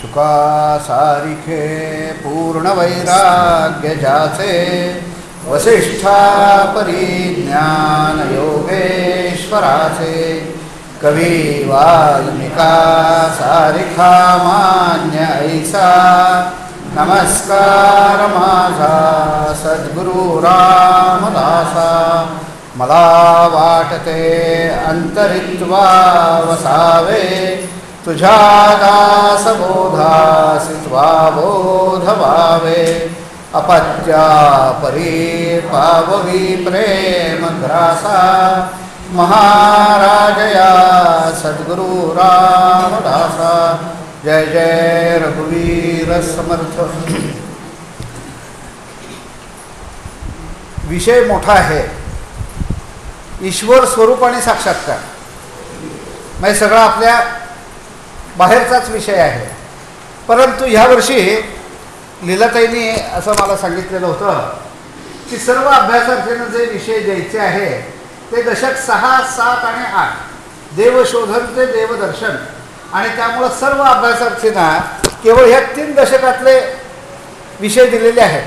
शुका सारिखे पूर्ण वैराग्य जाचे वसिष्ठा परिज्ञान योगेश्वराचे कवी वाल्मिका सारिखा मान्य ऐसा नमस्कार माझा सद्गुरु रामदासा मला वाटते अंतरित्वा वसावे तुझ्या दासबोधासित्वा बोध व्हावे अपत्या परी पाववी प्रेम ग्रासा महाराजया सद्गुरु रामदासा जय जय रघुवीर समर्थ। विषय मोठा आहे, ईश्वर स्वरूप आणि साक्षात्कार, म्हणजे सगळा आपल्या बाहेरचाच विषय आहे। परंतु ह्या वर्षी लीलाताईंनी असं मला सांगितलेलं होतं की सर्व अभ्यासार्थींना जे विषय द्यायचे आहे ते दशक 6, 7 आणि 8 देवशोधन ते देवदर्शन, आणि त्यामुळं सर्व अभ्यासार्थींना केवळ ह्या 3 दशकातले विषय दिलेले आहेत।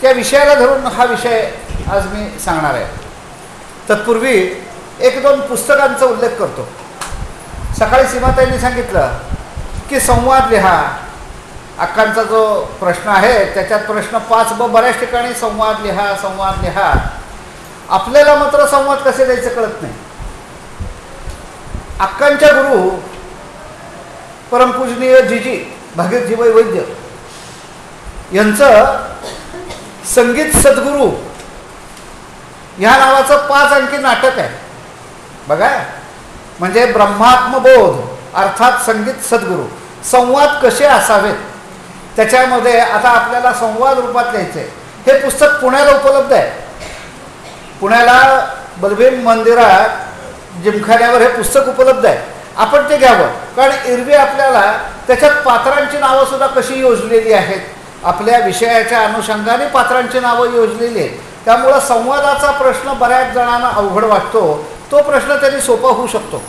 त्या विषयाला धरून हा विषय आज मी सांगणार आहे। तत्पूर्वी 1-2 पुस्तकांचा उल्लेख करतो। सकाळी सीमाताईंनी सांगितलं की संवाद लिहा, अक्कांचा जो प्रश्न आहे त्याच्यात प्रश्न 5 बऱ्याच ठिकाणी संवाद लिहा संवाद लिहा। आपल्याला मात्र संवाद कसे द्यायचे कळत नाही। अक्कांच्या गुरु परमपूजनीय जीजी भागीरथीबाई वैद्य यांचं संगीत सद्गुरू ह्या नावाचं 5 अंकी नाटक आहे बघा। म्हणजे ब्रह्मात्मबोध अर्थात संगीत सद्गुरू, संवाद कसे असावेत त्याच्यामध्ये आता आपल्याला संवाद रूपात लिहायचे। हे पुस्तक पुण्याला उपलब्ध आहे। पुण्याला बलभीम मंदिरात जिमखान्यावर हे पुस्तक उपलब्ध आहे। आपण ते घ्यावं, कारण एरवी आपल्याला त्याच्यात पात्रांची नावं सुद्धा कशी योजलेली आहेत, आपल्या विषयाच्या अनुषंगाने पात्रांची नावं योजलेली आहेत। त्यामुळं संवादाचा प्रश्न बऱ्याच जणांना अवघड वाटतो, तो प्रश्न त्यांनी सोपा होऊ शकतो।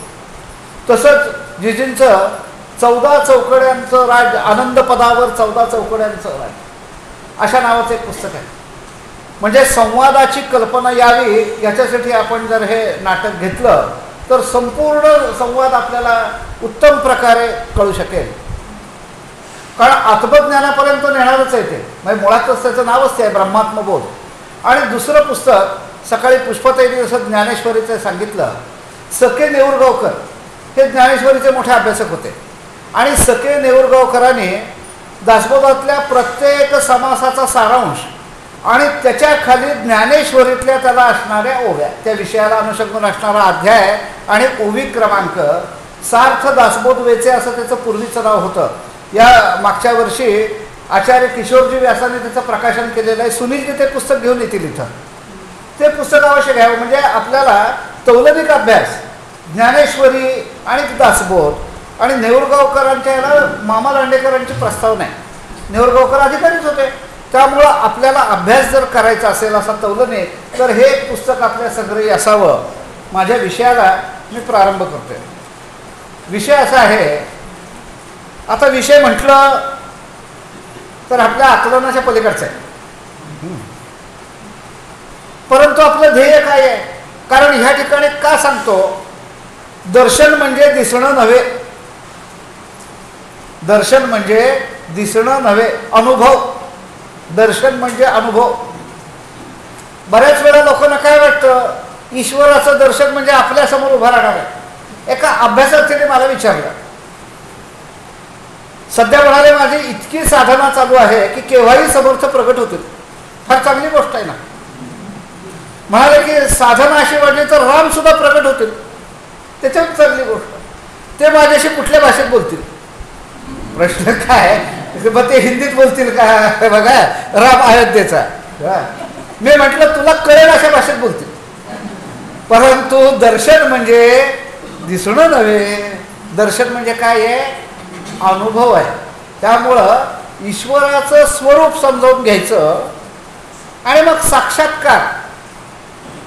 तसंच जिजींचं 14 चौकड्यांचं राज, आनंद पदावर 14 चौकड्यांचं राज अशा नावाचं एक पुस्तक आहे। म्हणजे संवादाची कल्पना यावी याच्यासाठी आपण जर हे नाटक घेतलं तर संपूर्ण संवाद आपल्याला उत्तम प्रकारे कळू शकेल, कारण आत्मज्ञानापर्यंत नेणारच आहे ते। म्हणजे मुळातच त्याचं नावच ते आहे ब्रह्मात्मबोध। आणि दुसरं पुस्तक सकाळी पुष्पताईंनी जसं ज्ञानेश्वरीचं सांगितलं, सखे नेऊरगावकर हे ज्ञानेश्वरीचे मोठे अभ्यासक होते, आणि सखे नेऊरगावकरांनी दासबोधातल्या प्रत्येक समासाचा सारांश आणि त्याच्या खाली ज्ञानेश्वरीतल्या त्याला असणाऱ्या ओव्या, त्या विषयाला अनुषंगाने असणारा अध्याय आणि ओवी क्रमांक सार्थ दासबोध वेचे असं त्याचं पूर्वीचं नाव होतं। या मागच्या वर्षी आचार्य किशोरजी व्यासाने त्याचं प्रकाशन केलेलं आहे। सुनीलजी ते पुस्तक घेऊन येतील इथं, ते पुस्तक अवश्य घ्यावं। म्हणजे आपल्याला तौलनिक अभ्यास ज्ञानेश्वरी आणि दासबोध आणि नेऊरगावकरांच्या याला मामा लांडेकरांची प्रस्तावना आहे। नेऊरगावकर अधिकारीच होते, त्यामुळं आपल्याला अभ्यास जर करायचा असेल असा तौलनिक, तर हे पुस्तक आपल्या संग्रही असावं। माझ्या विषयाला मी प्रारंभ करतोय। विषय असा आहे, आता विषय म्हटलं तर आपल्या आकलनाच्या पलीकडचं आहे, परंतु आपलं ध्येय काय आहे? कारण ह्या ठिकाणी का सांगतो, दर्शन म्हणजे दिसणं नव्हे, दर्शन म्हणजे दिसणं नव्हे, अनुभव। दर्शन म्हणजे अनुभव। बऱ्याच वेळा लोकांना काय वाटतं, ईश्वराचं दर्शन म्हणजे आपल्यासमोर उभा राहणार आहे। एका अभ्यासार्थीने मला विचारलं, सध्या म्हणाले माझी इतकी साधना चालू आहे की केव्हाही समर्थ प्रगट होतील। फार चांगली गोष्ट आहे ना। म्हणाले की साधना अशी वाढली तर राम सुद्धा प्रगट होतील, त्याच्यात चांगली गोष्ट। ते माझ्याशी कुठल्या भाषेत बोलतील? प्रश्न काय, मग ते हिंदीत बोलतील का? बघा, राम अयोध्येचा। मी म्हटलं तुला कळेल अशा भाषेत बोलतील, परंतु दर्शन म्हणजे दिसणं नव्हे, दर्शन म्हणजे काय आहे? अनुभव आहे। त्यामुळं ईश्वराचं स्वरूप समजावून घ्यायचं, आणि मग साक्षात्कार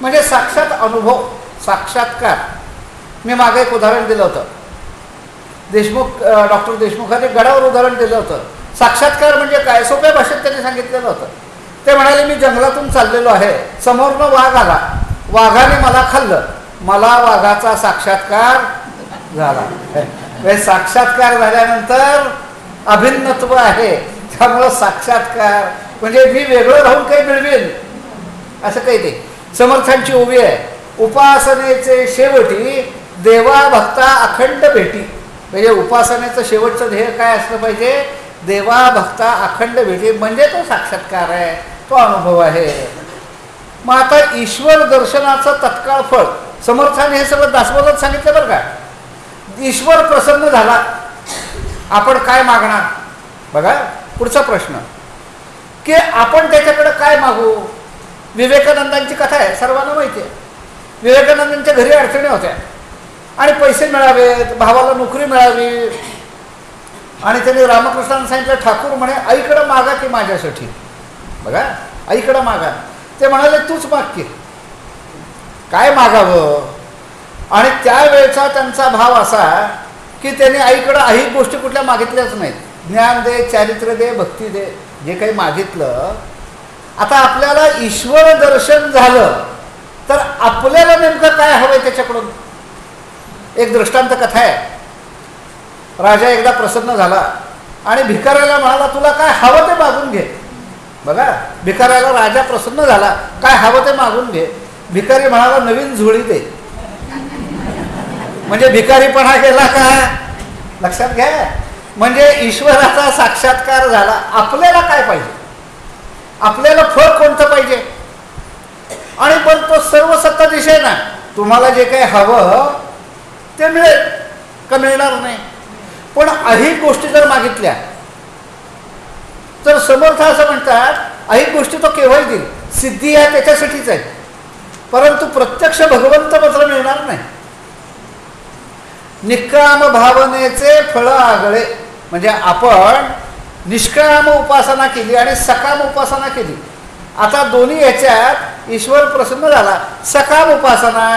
म्हणजे साक्षात अनुभव, साक्षात्कार। मी मागे एक उदाहरण दिलं होतं, देशमुख डॉक्टर देशमुखांनी गडावर उदाहरण दिलं होतं. साक्षात्कार म्हणजे काय सोप्या भाषेत त्यांनी सांगितलेलं होतं. ते म्हणाले मी जंगलातून चाललेलो आहे, समोरनं वाघ आला, वाघाने मला खाल्लं, मला वाघाचा साक्षात्कार झाला. साक्षात्कार झाल्यानंतर अभिन्नत्व आहे, त्यामुळं साक्षात्कार म्हणजे मी वेगळं राहून काही मिळवेल असं काही ते. समर्थांची उभी आहे, उपासनेचे शेवटी देवा भक्ता अखंड भेटी. म्हणजे उपासनेचं शेवटचं ध्येय काय असलं पाहिजे? देवा भक्ता अखंड भेटी, म्हणजे तो साक्षात्कार आहे, तो अनुभव आहे. मग आता ईश्वर दर्शनाचं तत्काळ फळ समर्थाने हे सगळं दासबोधात सांगितलं बरं का. ईश्वर प्रसन्न झाला, आपण काय मागणार? बघा पुढचा प्रश्न की आपण त्याच्याकडे काय मागू. विवेकानंदांची कथा आहे, सर्वांना माहिती आहे. विवेकानंदांच्या घरी अडचणी होत्या आणि पैसे मिळावेत, भावाला नोकरी मिळावी, आणि त्यांनी रामकृष्णांना सांगितलं ठाकूर म्हणे आईकडं मागा की माझ्यासाठी. बघा आईकडं मागा. ते म्हणाले तूच माग की, काय मागावं. आणि त्यावेळेचा त्यांचा भाव असा की त्यांनी आईकडं आई गोष्टी कुठल्या मागितल्याच नाहीत. ज्ञान दे, चारित्र्य दे, भक्ती दे, जे काही मागितलं. आता आपल्याला ईश्वर दर्शन झालं तर आपल्याला नेमकं काय हवंय त्याच्याकडून. एक दृष्टांत कथा आहे. राजा एकदा प्रसन्न झाला आणि भिकाऱ्याला म्हणाला तुला काय हवं ते मागून घे. बघा भिकाऱ्याला राजा प्रसन्न झाला, काय हवं ते मागून घे. भिकारी म्हणाला नवीन झोळी दे. म्हणजे भिकारीपणा गेला का? लक्षात घ्या. म्हणजे ईश्वराचा साक्षात्कार झाला. आपल्याला काय पाहिजे, आपल्याला फळ कोणतं पाहिजे. आणि पण तो सर्व सत्ताधीश आहे ना, तुम्हाला जे काही हवं ते मिळेल का? मिळणार नाही. पण अही गोष्टी जर मागितल्या तर समर्थ असं म्हणतात अही गोष्टी तो केव्हाही देईल. सिद्धी आहे त्याच्यासाठीच आहे, परंतु प्रत्यक्ष भगवंत मात्र मिळणार नाही. निष्काम भावनेचे फळ आगळे. म्हणजे आपण निष्काम उपासना केली आणि सकाम उपासना केली. आता दोन्ही ह्याच्यात ईश्वर प्रसन्न झाला. सकाम उपासना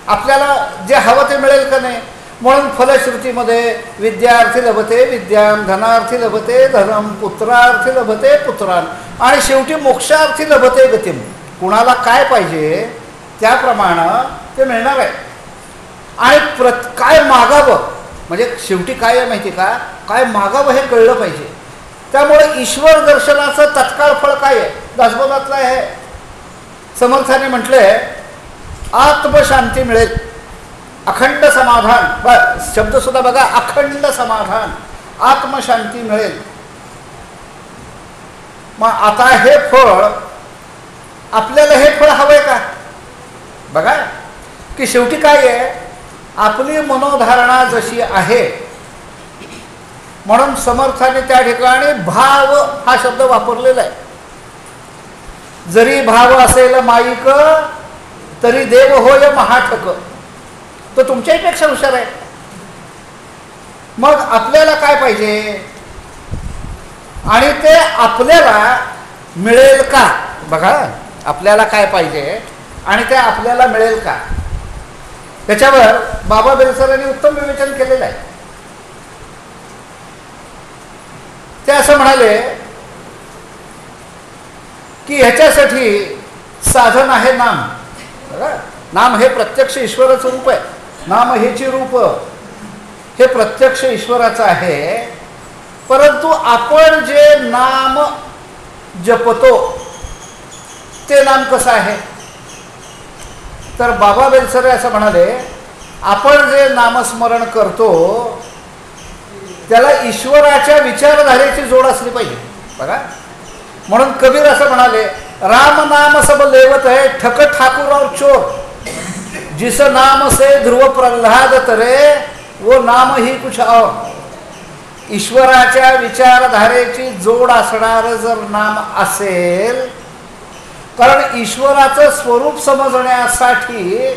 आपल्याला जे हवं ते मिळेल का नाही. म्हणून फलश्रुतीमध्ये विद्यार्थी लभते विद्याम, धनार्थी लभते धनम, पुत्रार्थी लभते पुत्रान, आणि शेवटी मोक्षार्थी लभते गतिम. कुणाला काय पाहिजे त्याप्रमाणे ते मिळणार आहे. आणि काय मागावं म्हणजे शेवटी काय आहे माहिती का, काय मागावं हे कळलं पाहिजे. त्यामुळे ईश्वर दर्शनाचं तत्काळ फळ काय आहे? दासबोधातलं आहे. समर्थाने म्हटलंय आत्मशांती मिळेल, अखंड समाधान. शब्द सुद्धा बघा, अखंड समाधान, आत्मशांती मिळेल. मग आता हे फळ आपल्याला हे फळ हवंय का? बघा की शेवटी काय आहे, आपली मनोधारणा जशी आहे. म्हणून समर्थाने त्या ठिकाणी भाव हा शब्द वापरलेला आहे. जरी भाव असेल माईक तरी देव होय महाठक. तो तुमच्यापेक्षा हुशार आहे. मग आपल्याला काय पाहिजे आणि ते आपल्याला मिळेल का? बघा आपल्याला काय पाहिजे आणि ते आपल्याला मिळेल का, त्याच्यावर बाबा बेलसरांनी उत्तम विवेचन केलेलं आहे. ते असं म्हणाले की ह्याच्यासाठी साधन आहे नाम. नाम हे प्रत्यक्ष ईश्वराचं रूप आहे. नाम हेची रूप हे प्रत्यक्ष ईश्वराचं आहे. परंतु आपण जे नाम जपतो ते नाम कसं आहे, तर बाबा बेलसरे असं म्हणाले आपण जे नामस्मरण करतो त्याला ईश्वराच्या विचारधारेची जोड असली पाहिजे. बघा म्हणून कबीर असं म्हणाले राम नाम सब लेवत है ठक ठाकुर और चोर, जिस नाम से ध्रुव प्रल्हाद तरे वो नाम ही कुछ और. ईश्वराच्या विचारधारेची जोड असणार जर नाम असेल, कारण ईश्वराचं स्वरूप समजण्यासाठी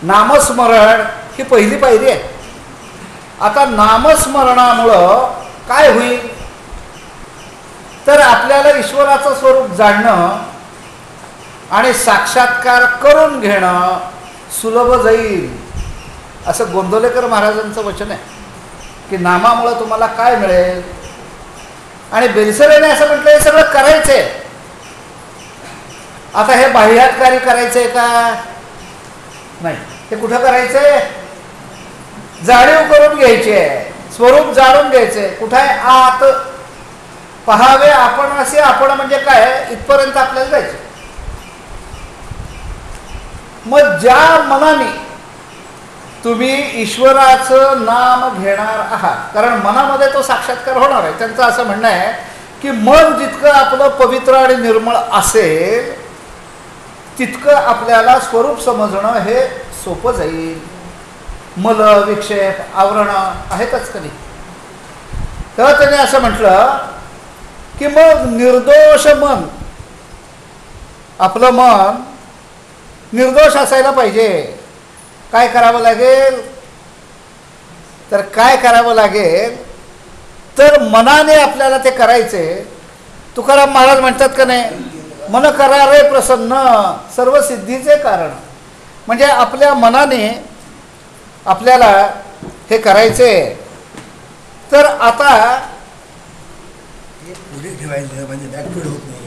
नामस्मरण ही पहिली पायरी आहे. आता नामस्मरणामुळं काय होईल, तर आपल्याला ईश्वराचं स्वरूप जाणणं आणि साक्षात्कार करून घेणं सुलभ जाईल. असं गोंदवलेकर महाराजांचं वचन आहे की नामामुळं तुम्हाला काय मिळेल. आणि बेलसरेने असं म्हटलं हे सगळं करायचंय. आता हे बाह्यातकारी करायचंय का? नाही. हे कुठं करायचंय? जाणीव करून घ्यायची आहे, स्वरूप जाणून घ्यायचंय. कुठं आहे? आत. पहावे आपण असे. आपण म्हणजे काय? इथपर्यंत आपल्याला जायचं. मग ज्या मनाने तुम्ही ईश्वराचं नाम घेणार आहात, कारण मनामध्ये तो साक्षात्कार होणार आहे. त्यांचं असं म्हणणं आहे की मन जितकं आपलं पवित्र आणि निर्मळ असेल तितकं आपल्याला स्वरूप समजणं हे सोपं जाईल. मल, विक्षेप, आवरणं आहेतच कधी. तेव्हा त्याने असं म्हटलं की मग निर्दोष मन, आपलं मन निर्दोष असायला पाहिजे. काय करावं लागेल? तर काय करावं लागेल तर मनाने आपल्याला ते करायचे. तुकाराम महाराज म्हणतात का नाही, मन करा रे प्रसन्न सर्व सिद्धीचे कारण. म्हणजे आपल्या मनाने आपल्याला हे करायचे. तर आता पुढे ठेवायचं म्हणजे बॅकफीड होत नाही.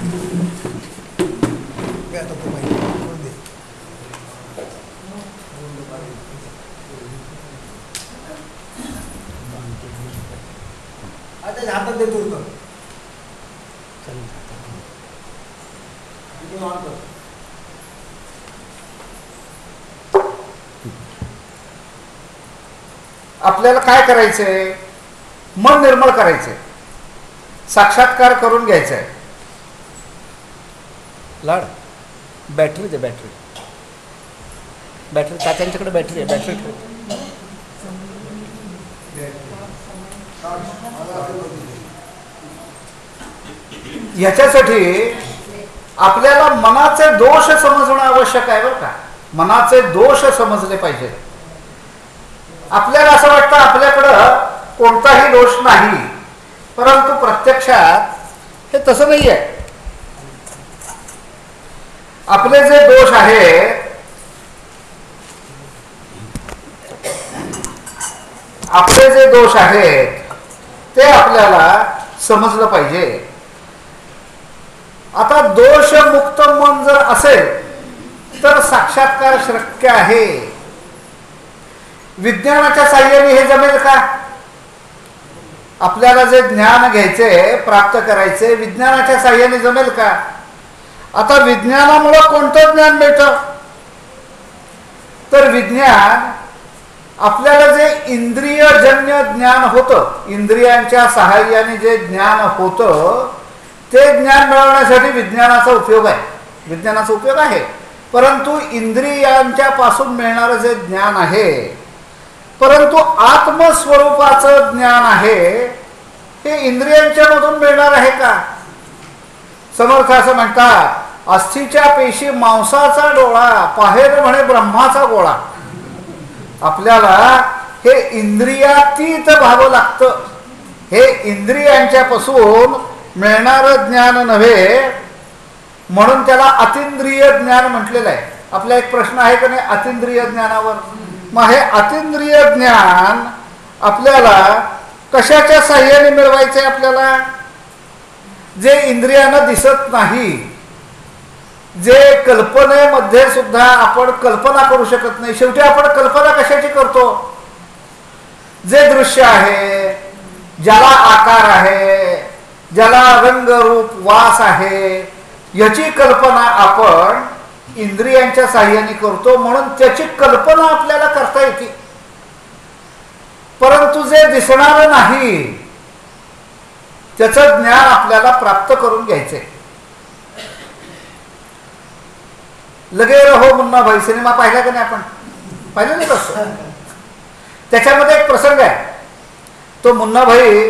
हातात देतो आपल्याला काय करायचंय? मन निर्मळ करायचंय, साक्षात्कार करून घ्यायचा आहे. लाड बॅटरी दे, बॅटरी बॅटरी तात्यांच्याकडे बॅटरी आहे, बॅटरी ठेव. ह्याच्यासाठी आपल्याला मनाचे दोष समजणं आवश्यक आहे बरं का. मनाचे दोष समजले पाहिजे. आपल्याला असं वाटतं आपल्याकडं कोणताही दोष नाही, परंतु प्रत्यक्षात हे तसं नाही आहे. आपले जे दोष आहेत, आपले जे दोष आहेत ते आपल्याला समजलं पाहिजे. आता दोषमुक्त मन जर असेल तर साक्षात्कार शक्य आहे. विज्ञानाच्या साह्याने हे जमेल का? आपल्याला जे ज्ञान घ्यायचे, प्राप्त करायचे, विज्ञानाच्या साह्याने जमेल का? आता विज्ञानामुळे कोणतं ज्ञान मिळतं? तर विज्ञान आपल्याला जे इंद्रियजन्य ज्ञान होतं, इंद्रियांच्या सहाय्याने जे ज्ञान होतं ते ज्ञान मिळवण्यासाठी विज्ञानाचा उपयोग आहे. विज्ञानाचा उपयोग आहे, परंतु इंद्रियांच्या पासून मिळणारं जे ज्ञान आहे, परंतु आत्मस्वरूपाचं ज्ञान आहे, हे इंद्रियांच्या मधून मिळणार आहे का? समर्थ असं म्हणतात, अस्थीच्या पेशी मांसाचा डोळा, पाहेर म्हणे ब्रह्माचा गोळा. आपल्याला हे इंद्रियातीत व्हावं लागतं. हे इंद्रियांच्या पासून मिळणारं ज्ञान नव्हे, म्हणून त्याला अतिंद्रिय ज्ञान म्हटलेलं आहे. आपला एक प्रश्न आहे का नाही अतिंद्रिय ज्ञानावर? मग हे अतिंद्रिय ज्ञान आपल्याला कशाच्या साह्याने मिळवायचं आहे? आपल्याला जे इंद्रियानं दिसत नाही, जे कल्पनेमध्ये सुद्धा आपण कल्पना करू शकत नाही. शेवटी आपण कल्पना कशाची करतो? जे दृश्य आहे, ज्याला आकार आहे, ज्याला रंग रूप वास आहे, याची कल्पना आपण इंद्रियांच्या साह्याने करतो, म्हणून त्याची कल्पना आपल्याला करता येते. परंतु जे दिसणार नाही त्याचं ज्ञान आपल्याला प्राप्त करून घ्यायचंय. लगे रहो मुन्ना भाई सिनेमा पाहिला का नाही? आपण पाहिलं नाही कसं? त्याच्यामध्ये एक प्रसंग आहे. तो मुन्ना भाई,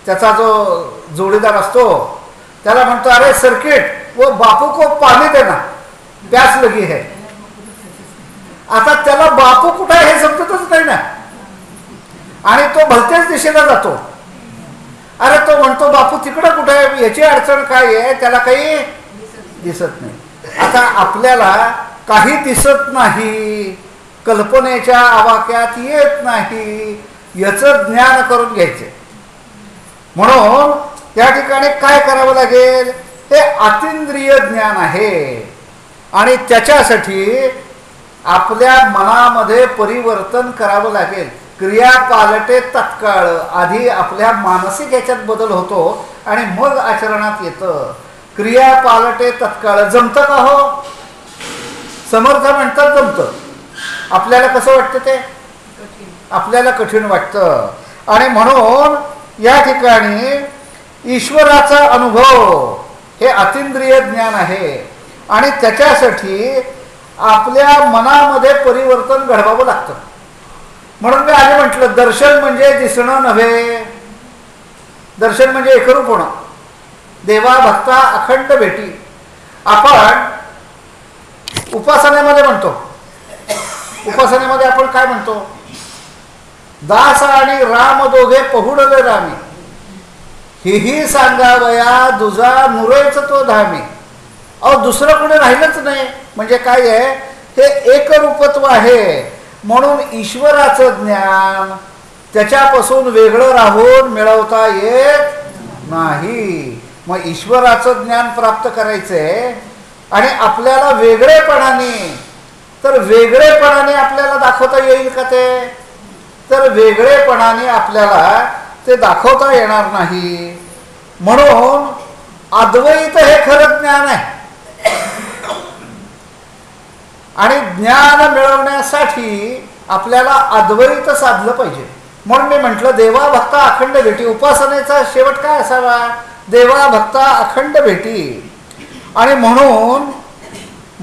त्याचा जो जोडीदार असतो, त्याला म्हणतो, अरे सर्किट वो बापू को पाणी देना, प्यास लगी है. आता त्याला बापू कुठे आहे हे समजतच नाही ना, आणि तो भलत्याच दिशेला जातो. अरे तो म्हणतो बापू तिकडं कुठे आहे, याची अडचण काय आहे? त्याला काही दिसत नाही. आता आपल्याला काही दिसत नाही, कल्पनेच्या आवाक्यात येत नाही याचं ज्ञान करून घ्यायचे. म्हणून त्या ठिकाणी काय करावं लागेल, हे अतींद्रिय ज्ञान आहे आणि त्याच्यासाठी आपल्या मनामध्ये परिवर्तन करावं लागेल. क्रिया पालटे तत्काळ. आधी आपल्या मानसिक ह्याच्यात बदल होतो आणि मग आचरणात येतं. क्रिया पालटे तत्काळ. जमतं का हो? समर्थ म्हणतात जमतं. आपल्याला कसं वाटतं ते? आपल्याला कठीण वाटतं. आणि म्हणून या ठिकाणी ईश्वराचा अनुभव हे अतींद्रिय ज्ञान आहे आणि त्याच्यासाठी आपल्या मनामध्ये परिवर्तन घडवावं लागतं. म्हणून मी आधी म्हटलं दर्शन म्हणजे दिसणं नव्हे, दर्शन म्हणजे एकरूप होणं. देवा भक्ता अखंड भेटी. आपण उपासनेमध्ये म्हणतो, उपासनेमध्ये आपण काय म्हणतो, दास आणि राम दोघे पहुडले रामी, हेही सांगावया दुजा नुरेच तो धामी. अहो दुसरं कुठे राहिलंच नाही. म्हणजे काय आहे, हे एकरूपत्व आहे. म्हणून ईश्वराचं ज्ञान त्याच्यापासून वेगळं राहून मिळवता येत नाही. मग ईश्वराचं ज्ञान प्राप्त करायचंय आणि आपल्याला वेगळेपणाने, तर वेगळेपणाने आपल्याला दाखवता येईल का ते? तर वेगळेपणाने आपल्याला ते दाखवता येणार नाही. म्हणून अद्वैत हे खरं ज्ञान आहे आणि ज्ञान मिळवण्यासाठी आपल्याला अद्वैत साधलं पाहिजे. म्हणून मी म्हटलं देवा भक्ता अखंड भेटी. उपासनेचा शेवट काय असावा? देवा भक्ता अखंड भेटी. आणि म्हणून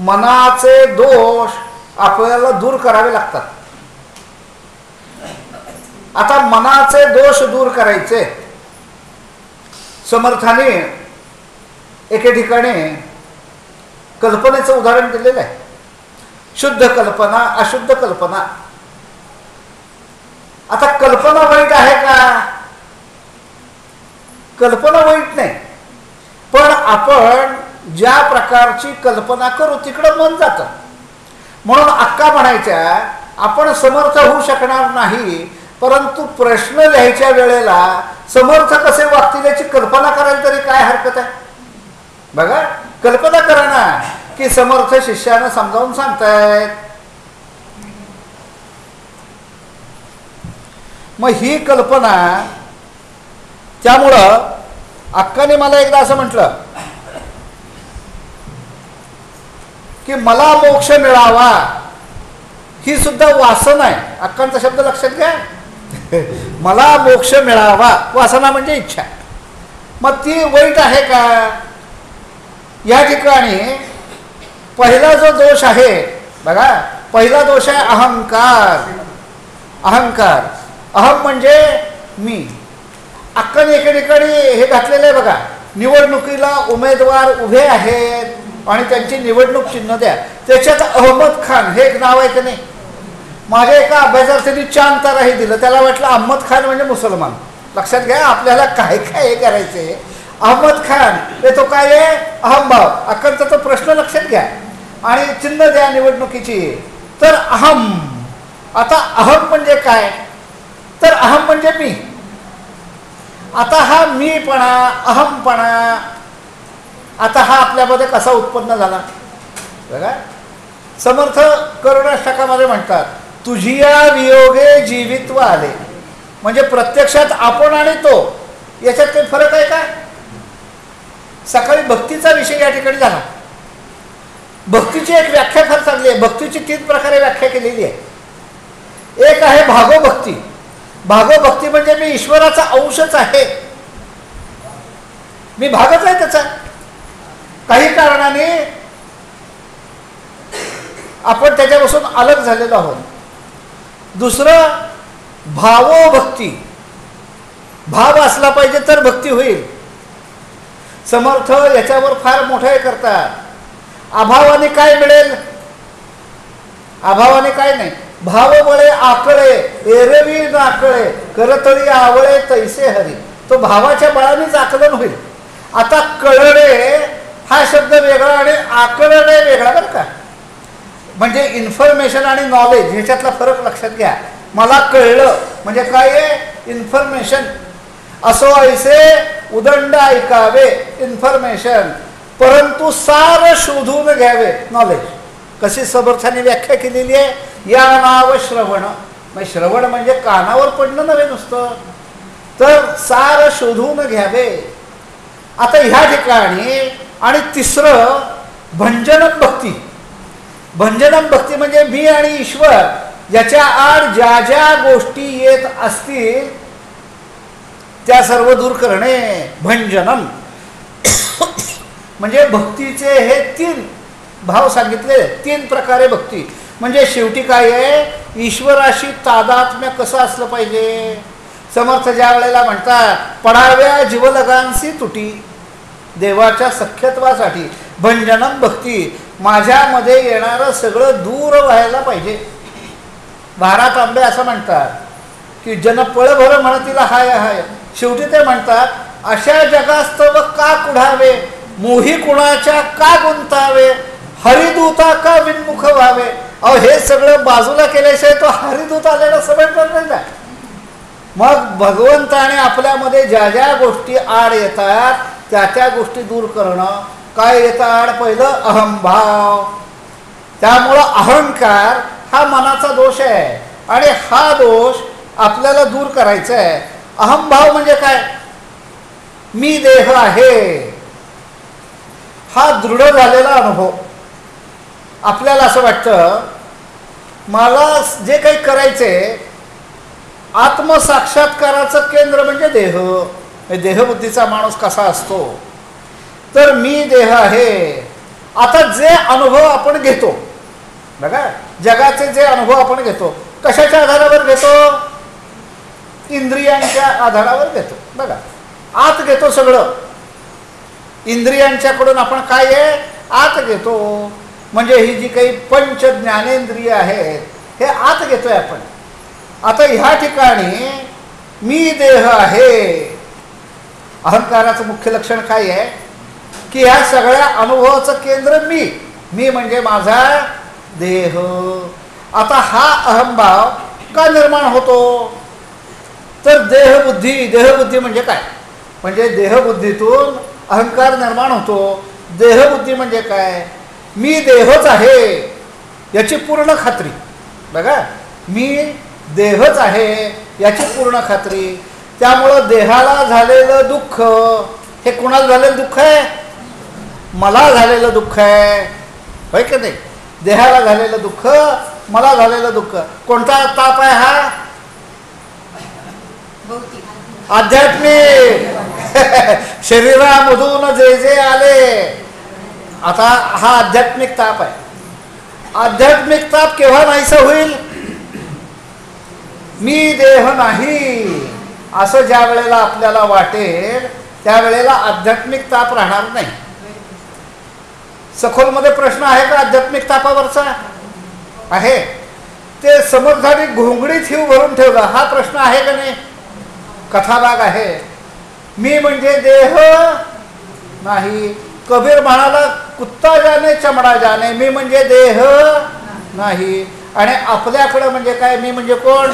मनाचे दोष आपल्याला दूर करावे लागतात. आता मनाचे दोष दूर करायचे. समर्थाने एके ठिकाणी कल्पनेचं उदाहरण दिलेलं आहे. शुद्ध कल्पना, अशुद्ध कल्पना. आता कल्पना वाईट आहे का? कल्पना वाईट नाही, पण आपण ज्या प्रकारची कल्पना करू तिकडं मन जातं. म्हणून अक्का म्हणायच्या आपण समर्थ होऊ शकणार नाही, परंतु प्रश्न लिहायच्या वेळेला समर्थ कसे वागतील याची कल्पना करायला तरी काय हरकत आहे? बघा, कल्पना करा ना की समर्थ शिष्यानं समजावून सांगतायत. मग ही कल्पना, त्यामुळं अक्काने मला एकदा असं म्हटलं की मला मोक्ष मिळावा, ही सुद्धा वासना आहे. अक्कांचा शब्द लक्षात घ्या. मला मोक्ष मिळावा, वासना म्हणजे इच्छा. मग ती वाईट आहे का? या ठिकाणी पहिला जो दोष आहे बघा, पहिला दोष आहे अहंकार. अहंकार, अहम म्हणजे मी. अक्काने एके ठिकाणी हे घातलेलं आहे बघा, निवडणुकीला उमेदवार उभे आहेत आणि त्यांची निवडणूक चिन्ह द्या. त्याच्यात अहमद खान हे एक नाव आहे की नाही? माझ्या एका अभ्यासार्थींनी चांद ताराही दिलं. त्याला वाटलं अहमद खान म्हणजे मुसलमान. लक्षात घ्या, आपल्याला काय काय हे करायचे. अहमद खान हे तो काय आहे? अहमभाव. अक्कांचा तो प्रश्न लक्षात घ्या. आणि चिन्ह द्या निवडणुकीची. तर अहम. आता अहम म्हणजे काय? तर अहम म्हणजे मी. आता हा मीपणा, अहमपणा, आता हा आपल्यामध्ये कसा उत्पन्न झाला बघा. समर्थ करुणाष्टकामध्ये म्हणतात तुझिया वियोगे जीवित्व आले. म्हणजे प्रत्यक्षात आपण आणि तो याच्यात काही फरक आहे का? सकाळी भक्तीचा विषय या ठिकाणी झाला. भक्तीची एक व्याख्या फार चांगली आहे. भक्तीची 3 प्रकारे व्याख्या केलेली आहे. एक आहे भागवभक्ती. भागवभक्ती म्हणजे मी ईश्वराचा अंशच आहे, मी भागच आहे त्याचा. काही कारणाने आपण त्याच्यापासून अलग झालेलो आहोत. दुसरं भावोभक्ती. भाव असला पाहिजे तर भक्ती होईल. समर्थ याच्यावर फार मोठं हे करतात. अभावाने काय मिळेल? अभावाने काय नाही. भाव बळे आकळे एरवी नाकळे करतळी आवळे तैसे हरी. तो भावाच्या बळानेच आकलन होईल. आता कळणे हा शब्द वेगळा आणि आकळणे वेगळा बरं का. म्हणजे इन्फॉर्मेशन आणि नॉलेज ह्याच्यातला फरक लक्षात घ्या. मला कळलं म्हणजे काय आहे इन्फॉर्मेशन. असो ऐसे उदंड ऐकावे इन्फॉर्मेशन, परंतु सार शोधून घ्यावे नॉलेज. कशी समर्थाने व्याख्या केलेली आहे, या नाव श्रवण. म्हणजे श्रवण म्हणजे कानावर पडणं नव्हे नुसतं, तर सार शोधून घ्यावे. आता ह्या ठिकाणी आणि तिसरं भंजनम भक्ती. भंजनम भक्ती म्हणजे मी आणि ईश्वर याच्या आड ज्या ज्या गोष्टी येत असतील त्या सर्व दूर करणे भंजनम. म्हणजे भक्तीचे हे 3 भाव सांगितले, 3 प्रकारे भक्ती. म्हणजे शेवटी काय आहे, ईश्वराशी तादात्म्य कसं असलं पाहिजे. समर्थ ज्या वेळेला म्हणतात पडाव्या जीवलगांसी तुटी, देवाच्या सख्यत्वासाठी भंजनम भक्ती. माझ्यामध्ये येणारं सगळं दूर व्हायला पाहिजे. भारात आंबे असं म्हणतात की जन पळभर म्हणतीला हाय हाय. शेवटी ते म्हणतात अशा जगास्तव का कुढावे, मोही कुणाच्या का गुंतावे, हरिदूता का विन्मुख व्हावे. अहो हे सगळं बाजूला केल्याशिवाय तो हरिदूत आलेला समजणार नाही का. मग भगवंताने आपल्यामध्ये ज्या ज्या गोष्टी आड येतात त्या त्या गोष्टी दूर करणं. काय येतं आड, पहिलं अहंभाव. त्यामुळं अहंकार हा मनाचा दोष आहे आणि हा दोष आपल्याला दूर करायचा आहे. अहंभाव म्हणजे काय, मी देह आहे हा दृढ झालेला अनुभव. आपल्याला असं वाटतं मला जे काही करायचंय, आत्मसाक्षात्काराचं केंद्र म्हणजे देह. देहबुद्धीचा माणूस कसा असतो, तर मी देह आहे. आता जे अनुभव आपण घेतो बघा, जगाचे जे अनुभव आपण घेतो कशाच्या आधारावर घेतो, इंद्रियांच्या आधारावर घेतो. बघा आत घेतो सगळं, इंद्रियांच्याकडून आपण काय आहे आत घेतो. म्हणजे ही जी काही पंच ज्ञानेंद्रिय आहेत हे आत घेतोय आपण. आता ह्या ठिकाणी मी देह आहे. अहंकाराचं मुख्य लक्षण काय आहे की ह्या सगळ्या अनुभवाचं केंद्र मी म्हणजे माझा देह. आता हा अहंभाव का निर्माण होतो, तर देहबुद्धी म्हणजे काय, म्हणजे देहबुद्धीतून अहंकार निर्माण होतो. देहबुद्धी म्हणजे काय, मी देहच आहे याची पूर्ण खात्री. बघा मी देहच आहे याची पूर्ण खात्री. त्यामुळं देहाला झालेलं दुःख हे कुणाला झालेलं दुःख आहे, मला झालेलं दुःख आहे, होय की नाही. देहाला झालेलं दुःख, मला झालेलं दुःख. कोणता ताप आहे हा, आध्यात्मिक. शरीरामधून जे जे आले, आता हा आध्यात्मिक ताप आहे. आध्यात्मिक ताप केव्हा नाहीसा होईल, मी देह नाही असं ज्या वेळेला आपल्याला वाटेल त्यावेळेला आध्यात्मिक ताप राहणार नाही. सखोलमध्ये प्रश्न आहे का आध्यात्मिक तापावरचा आहे, ते समर्थाने घोंगडीत हिव भरून ठेवला हा प्रश्न आहे का नाही. कथाभाग आहे, मी म्हणजे देह नाही. कबीर म्हणाला कुत्ता जाणे चमडा जाणे, मी म्हणजे देह नाही. आणि आपल्याकडं म्हणजे काय, मी म्हणजे कोण,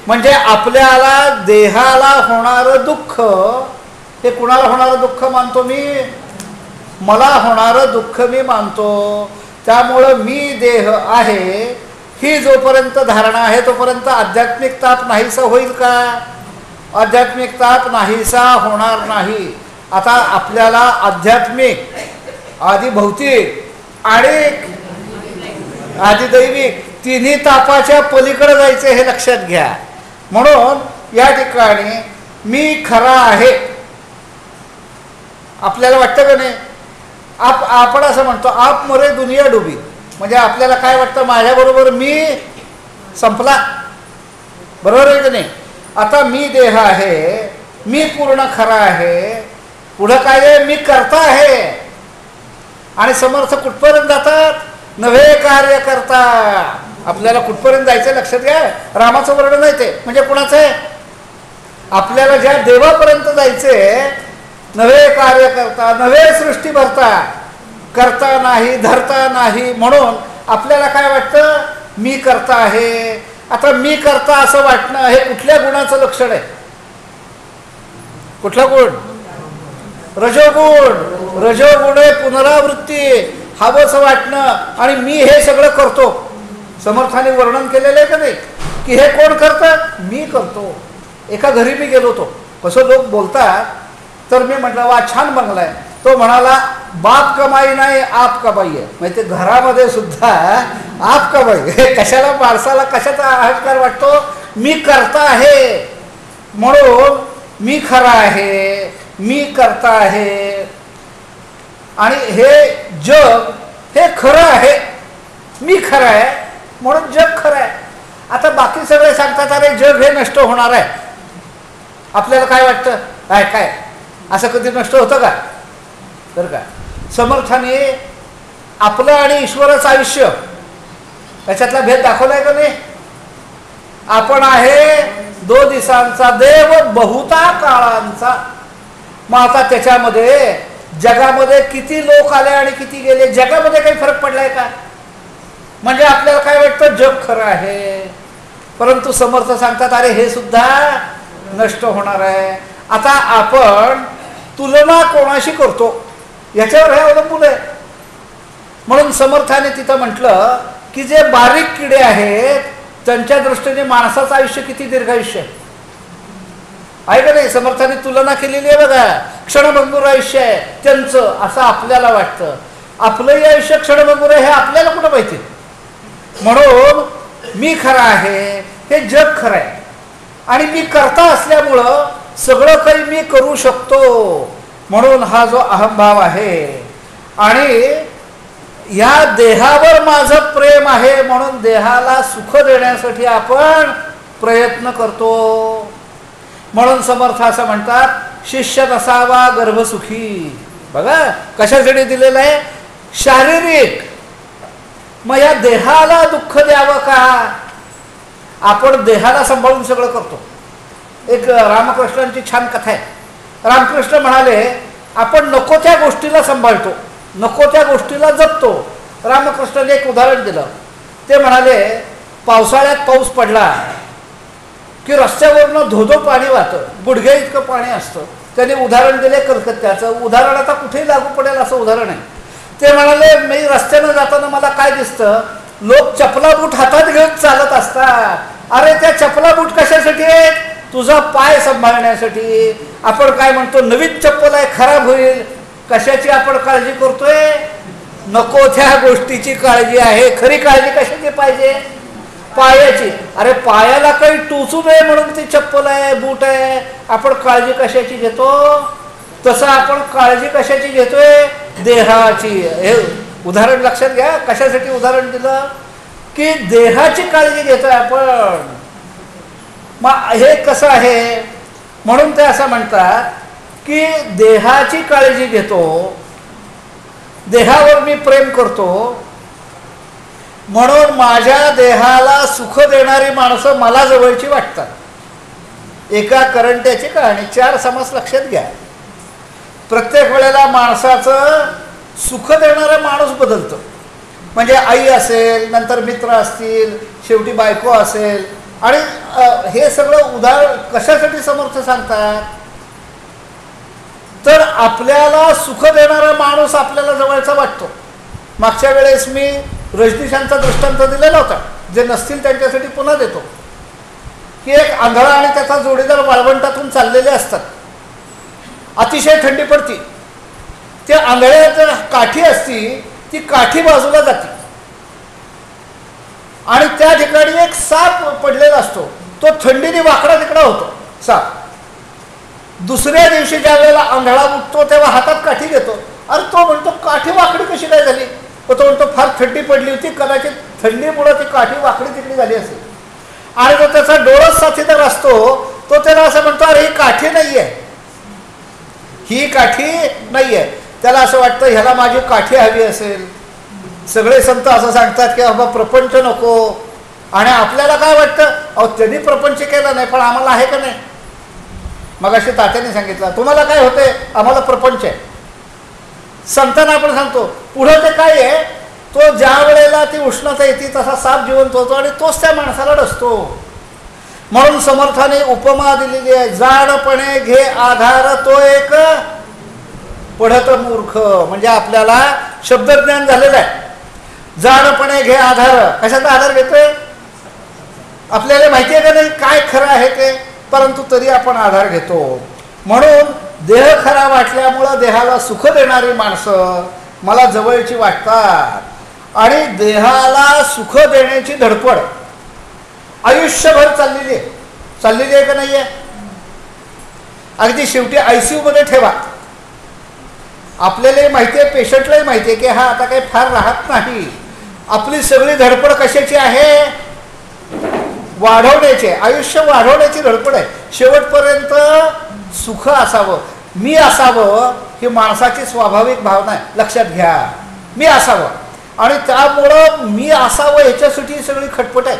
म्हणजे आपल्याला देहाला होणारं दुःख हे कुणाला होणारं दुःख मानतो मी, मला होणारं दुःख मी मानतो. त्यामुळं मी देह आहे ही जोपर्यंत धारणा आहे तोपर्यंत आध्यात्मिक ताप नाहीसा होईल का, आध्यात्मिक ताप नाहीसा होणार नाही. आता आपल्याला आध्यात्मिक, आधी भौतिक आणि आधी दैविक तिन्ही तापाच्या पलीकडे जायचे हे लक्षात घ्या. म्हणून या ठिकाणी मी खरा आहे आपल्याला वाटतं का नाही. आपण असं म्हणतो आप मरे दुनिया डुबी, म्हणजे आपल्याला काय वाटतं माझ्याबरोबर मी संपला, बरोबर आहे की नाही. आता मी देह आहे, मी पूर्ण खरा आहे. पुढं काय आहे, मी करता आहे. आणि समर्थ कुठपर्यंत जातात, नव्हे कार्य करता. आपल्याला कुठपर्यंत जायचं लक्षात घ्या. रामाचं वर्णन आहे ते, म्हणजे कुणाचं आहे, आपल्याला ज्या देवापर्यंत जायचे. नव्हे कार्य करता, नव्हे सृष्टी भरता. करता नाही धरता नाही, म्हणून आपल्याला काय वाटतं मी करता आहे. आता मी करता असं वाटणं हे कुठल्या गुणाचं लक्षण आहे? कुठला गुण? रजोगुण. रजोगुण आहे पुनरावृत्ती, हवंच वाटणं, आणि मी हे सगळं करतो. समर्थाने वर्णन केलेलं आहे का नाही की हे कोण करतं? मी करतो. एका घरी मी गेलो होतो, कसं लोक बोलतात, तर मी म्हटलं वा छान बंगला आहे. तो म्हणाला बाप कमाई नाही आप कमाई आहे. म्हणजे ते घरामध्ये सुद्धा आप कमाई. हे कशाला माणसाला कशाचा अहंकार वाटतो? मी करता आहे म्हणून मी खरा आहे, मी करता आहे, आणि हे जग हे खरं आहे, मी खरं आहे म्हणून जग खरं आहे. आता बाकी सगळे सांगतात अरे जग हे नष्ट होणार आहे. आपल्याला काय वाटतं? काय असं कधी नष्ट होतं का? तर का समर्थाने आपलं आणि ईश्वराचं आयुष्य त्याच्यातला भेद दाखवलाय का नाही? आपण आहे 2 दिवसांचा देव बहुता काळांचा. मग आता त्याच्यामध्ये जगामध्ये किती लोक आले आणि किती गेले, जगामध्ये काही फरक पडलाय का? म्हणजे आपल्याला काय वाटतं जग खरं आहे, परंतु समर्थ सांगतात अरे हे सुद्धा नष्ट होणार आहे. आता आपण तुलना कोणाशी करतो याच्यावर हे अवलंबून आहे. म्हणून समर्थाने तिथं म्हटलं की जे बारीक किडे आहेत त्यांच्या दृष्टीने माणसाचं आयुष्य किती दीर्घायुष्य आहे का नाही? समर्थाने तुलना केलेली आहे बघा. क्षणभंगुर आयुष्य आहे त्यांचं असं आपल्याला वाटतं. आपलंही आयुष्य क्षणभंगुर आहे हे आपल्याला कुठं माहिती? म्हणून मी खरा आहे, हे जग खरं आहे, आणि मी करता असल्यामुळं सगळं काही मी करू शकतो, म्हणून हा जो अहंभाव आहे. आणि या देहावर माझं प्रेम आहे म्हणून देहाला सुख देण्यासाठी आपण प्रयत्न करतो. म्हणून समर्थ असं म्हणतात शिष्य नसावा गर्भसुखी. बघा कशासाठी दिलेलं आहे? शारीरिक. मग या देहाला दुःख द्यावं का? आपण देहाला सांभाळून सगळं करतो. एक रामकृष्णांची छान कथा आहे. रामकृष्ण म्हणाले आपण नको त्या गोष्टीला सांभाळतो, नको त्या गोष्टीला जपतो. रामकृष्णाने एक उदाहरण दिलं. ते म्हणाले पावसाळ्यात पाऊस पडला की रस्त्यावरनं धोधो पाणी वाहतं, गुडघे इतकं पाणी असतं. त्याने उदाहरण दिले कलकत्त्याचं. उदाहरण आता कुठेही लागू पडेल असं उदाहरण आहे. ते म्हणाले मी रस्त्यानं जाताना मला काय दिसतं, लोक चपला बूट हातात घेऊन चालत असतात. अरे त्या चपला बूट कशासाठी आहेत? तुझा पाय सांभाळण्यासाठी. आपण काय म्हणतो नवीन चप्पल आहे खराब होईल, कशाची आपण काळजी करतोय? नको त्या गोष्टीची काळजी आहे. खरी काळजी कशाची पाहिजे? पायाची. अरे पायाला काही टोचू नये म्हणून ती चप्पल आहे बूट आहे. आपण काळजी कशाची घेतो? तसं आपण काळजी कशाची घेतोय? देहाची. हे उदाहरण लक्षात घ्या. कशासाठी उदाहरण दिलं? की देहाची काळजी घेतोय आपण. मग हे कसं आहे? म्हणून ते असं म्हणतात की देहाची काळजी घेतो, देहावर मी प्रेम करतो, म्हणून माझ्या देहाला सुख देणारी माणसं मला जवळची वाटतात. एका करंट्याची कहाणी 4 समास लक्षात घ्या. प्रत्येक वेळेला माणसाचं सुख देणारा माणूस बदलतो. म्हणजे आई असेल, नंतर मित्र असतील, शेवटी बायको असेल. आणि हे सगळं उदाहरण कशासाठी समर्थ सांगतात? तर आपल्याला सुख देणारा माणूस आपल्याला जवळचा वाटतो. मागच्या वेळेस मी रजनीशांचा दृष्टांत दिलेला होता. जे नसतील त्यांच्यासाठी पुन्हा देतो. की एक आंधळा आणि त्याचा जोडीदार वाळवंटातून चाललेले असतात. अतिशय थंडी पडती. त्या आंधळ्याची काठी असती, ती काठी बाजूला जाते आणि त्या ठिकाणी एक साप पडलेला असतो. तो थंडीने वाकडा तिकडा होतो साप. दुसऱ्या दिवशी ज्या वेळेला आंधळा उठतो तेव्हा हातात काठी घेतो. अरे तो म्हणतो काठी वाकडी कशी काय झाली? तो म्हणतो फार थंडी पडली होती, कदाचित थंडीमुळे ती काठी वाकडी तिकडी झाली असेल. आणि तो त्याचा डोळस साथीदार असतो, तो त्याला असं म्हणतो अरे ही काठी नाहीये, ही काठी नाहीये. त्याला असं वाटतं ह्याला माझी काठी हवी असेल. सगळे संत असं सांगतात की बाबा प्रपंच नको. आणि आपल्याला काय वाटतं अहो त्यांनी प्रपंच केला नाही पण आम्हाला आहे का नाही? मग अशी तात्याने सांगितलं तुम्हाला काय होते? आम्हाला प्रपंच आहे. संतांना आपण सांगतो पुढं ते काय आहे, तो ज्या वेळेला ती उष्णता येते तसा साप जिवंत होतो आणि तोच त्या माणसाला डसतो. म्हणून समर्थाने उपमा दिलेली आहे, जाडपणे घे आधार तो एक पढत मूर्ख. म्हणजे आपल्याला शब्दज्ञान झालेलं आहे. जाडपणे घे आधार. कशाचा आधार घेतोय? आपल्याला माहिती आहे का नाही काय खरं आहे ते, परंतु तरी आपण आधार घेतो. म्हणून देह खरा वाटल्यामुळं देहाला सुख देणारी माणसं मला जवळची वाटतात. आणि देहाला सुख देण्याची धडपड आयुष्यभर चाललेली आहे का नाही आहे? अगदी शेवटी ICU मध्ये ठेवा. आपल्यालाही माहिती आहे, पेशंटलाही माहिती आहे की हा आता काही फार राहत नाही. आपली सगळी धडपड कशाची आहे? वाढवण्याची. आयुष्य वाढवण्याची धडपड आहे. शेवटपर्यंत सुख असावं, मी असावं ही माणसाची स्वाभाविक भावना आहे. लक्षात घ्या, मी असावं. आणि त्यामुळं मी असावं ह्याच्यासाठी सगळी खटपट आहे.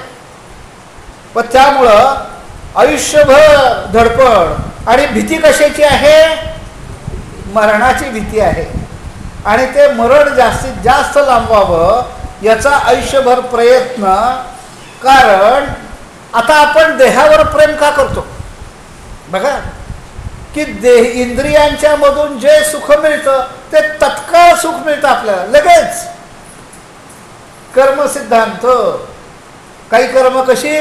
पण त्यामुळं आयुष्यभर धडपड. आणि भीती कशाची आहे? मरणाची भीती आहे. आणि ते मरण जास्तीत जास्त लांबवावं याचा आयुष्यभर प्रयत्न. कारण आता आपण देहावर प्रेम का करतो? बघा की इंद्रियांच्या मधून जे सुख मिळतं ते तत्काळ सुख मिळतं आपल्याला लगेच. कर्म सिद्धांत. काही कर्म कशी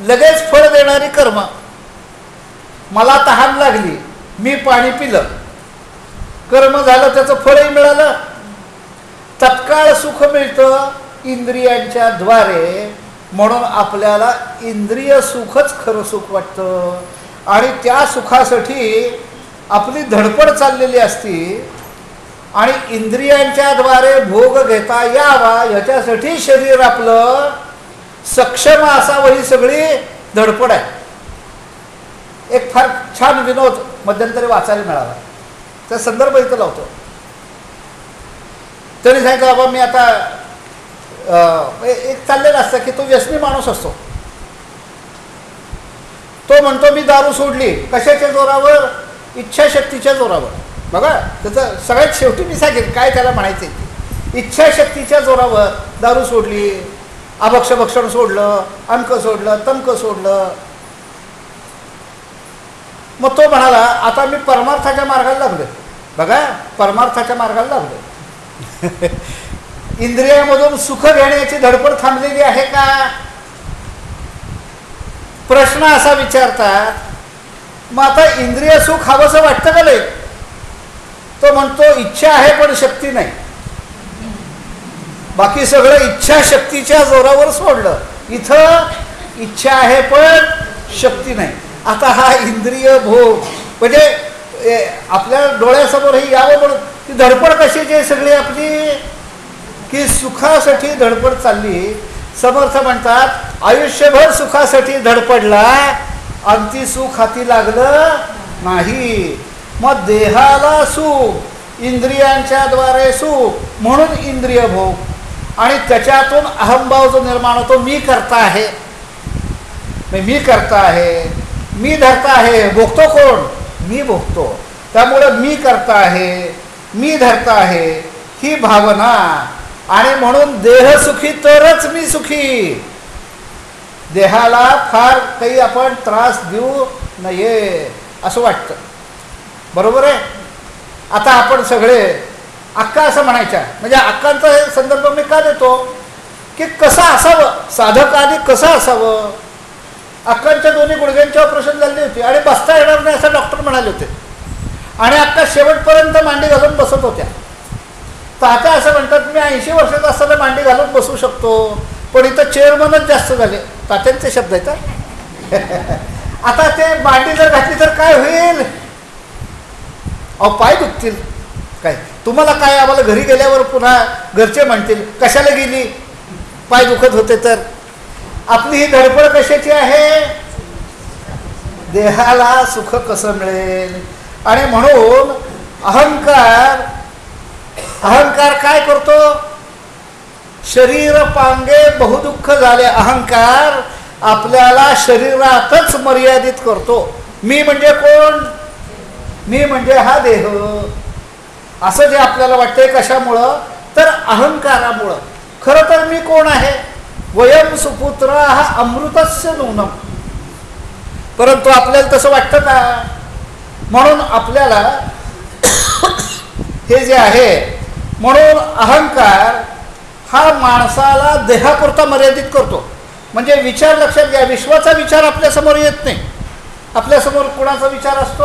लगेच फळ देणारी कर्म. मला तहान लागली, मी पाणी पिलं, कर्म झालं, त्याचं फळही मिळालं. तत्काळ सुख मिळतं इंद्रियांच्या द्वारे. म्हणून आपल्याला इंद्रिय सुखच खरं सुख वाटतं. आणि त्या सुखासाठी आपली धडपड चाललेली असती. आणि इंद्रियांच्या द्वारे भोग घेता यावा याच्यासाठी शरीर आपलं सक्षम असावं ही सगळी धडपड आहे. एक फार छान विनोद मध्यंतरी वाचायला मिळाला, त्या संदर्भ इथं लावतो. तरी सांगितलं बाबा मी आता एक चाललेलं असतं की तो व्यसनी माणूस असतो. तो म्हणतो मी दारू सोडली. कशाच्या जोरावर? इच्छाशक्तीच्या जोरावर. बघा त्याचं सगळ्यात शेवटी मी सांगेन काय त्याला म्हणायचं. इच्छाशक्तीच्या जोरावर दारू सोडली, अभक्षभक्षण सोडलं, अमक सोडलं, तमक सोडलं. मग तो म्हणाला आता मी परमार्थाच्या मार्गाला लागलो. बघा परमार्थाच्या मार्गाला लागलो. इंद्रियामधून सुख घेण्याची धडपड थांबलेली आहे का? प्रश्न असा विचारतात. मग आता इंद्रिय सुख हवंसं वाटतं का नाही? तो म्हणतो इच्छा आहे पण शक्ती नाही. बाकी सगळं इच्छाशक्तीच्या जोरावर सोडलं. इथं इच्छा आहे पण शक्ती नाही. आता हा इंद्रिय भोग म्हणजे आपल्या डोळ्यासमोर ही यावं म्हणून ती धडपड कशाची आहे सगळी आपली? की सुखासाठी धडपड चालली. समर्थ म्हणतात आयुष्यभर सुखासाठी धडपडला आणि ती सुख हाती लागलं नाही. मग देहाला सुख, इंद्रियांच्या द्वारे सुख म्हणून इंद्रिय भोग. आणि त्याच्यातून अहंभाव जो निर्माण होतो, मी करता आहे, मी करता आहे, मी धरता आहे. भोगतो कोण? मी भोगतो. त्यामुळे मी करता आहे, मी धरता आहे ही भावना. आणि म्हणून देह सुखी तरच मी सुखी. देहाला फार काही आपण त्रास देऊ नये असं वाटतं. बरोबर आहे. आता आपण सगळे अक्का असं म्हणायच्या, म्हणजे अक्कांचा हे संदर्भ मी का देतो की कसं असावं, साधक आधी कसं असावं. अक्कांच्या दोन्ही गुडघ्यांची ऑपरेशन झाली होती आणि बसता येणार नाही असं डॉक्टर म्हणाले होते. आणि अक्का शेवटपर्यंत मांडी घालून बसत होत्या. तात्या असं म्हणतात मी 80 वर्षाचा असताना मांडी घालून बसू शकतो, पण इथं चेअरमनच जास्त झाले. तात्यांचे शब्द आहेत. आता ते मांडी जर घातली तर काय होईल? अहो पाय दुखतील. काय तुम्हाला काय? आम्हाला घरी गेल्यावर पुन्हा घरचे म्हणतील कशाला गेली, पाय दुखत होते तर. आपली ही धडपड कशाची आहे? देहाला सुख कसं मिळेल. आणि म्हणून अहंकार काय करतो? शरीर पांगे बहुदुःख झाले. अहंकार आपल्याला शरीरातच मर्यादित करतो. मी म्हणजे कोण? मी म्हणजे हा देह. असं जे आपल्याला वाटतंय कशामुळं, तर अहंकारामुळं. खरं तर मी कोण आहे? वयम सुपुत्र हा अमृतस्य नूनम. परंतु आपल्याला तसं वाटतं का? म्हणून आपल्याला हे जे आहे, म्हणून अहंकार हा माणसाला देहापुरता मर्यादित करतो. म्हणजे विचार लक्षात घ्या, विश्वाचा विचार आपल्यासमोर येत नाही. आपल्यासमोर कुणाचा विचार असतो?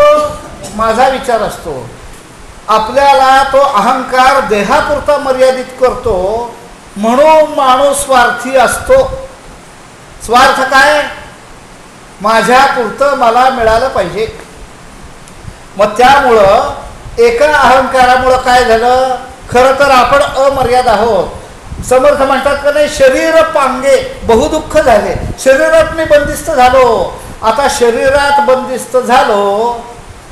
माझा विचार असतो. आपल्याला तो अहंकार देहापुरता मर्यादित करतो. म्हणून माणूस स्वार्थी असतो. स्वार्थ काय? माझ्यापुरतं मला मिळालं पाहिजे. मग त्यामुळं एका अहंकारामुळं काय झालं? खरं तर आपण अमर्याद आहोत. समर्थ म्हणतात का नाही, शरीर पांगे बहुदुःख झाले. शरीरात मी बंदिस्त झालो. आता शरीरात बंदिस्त झालो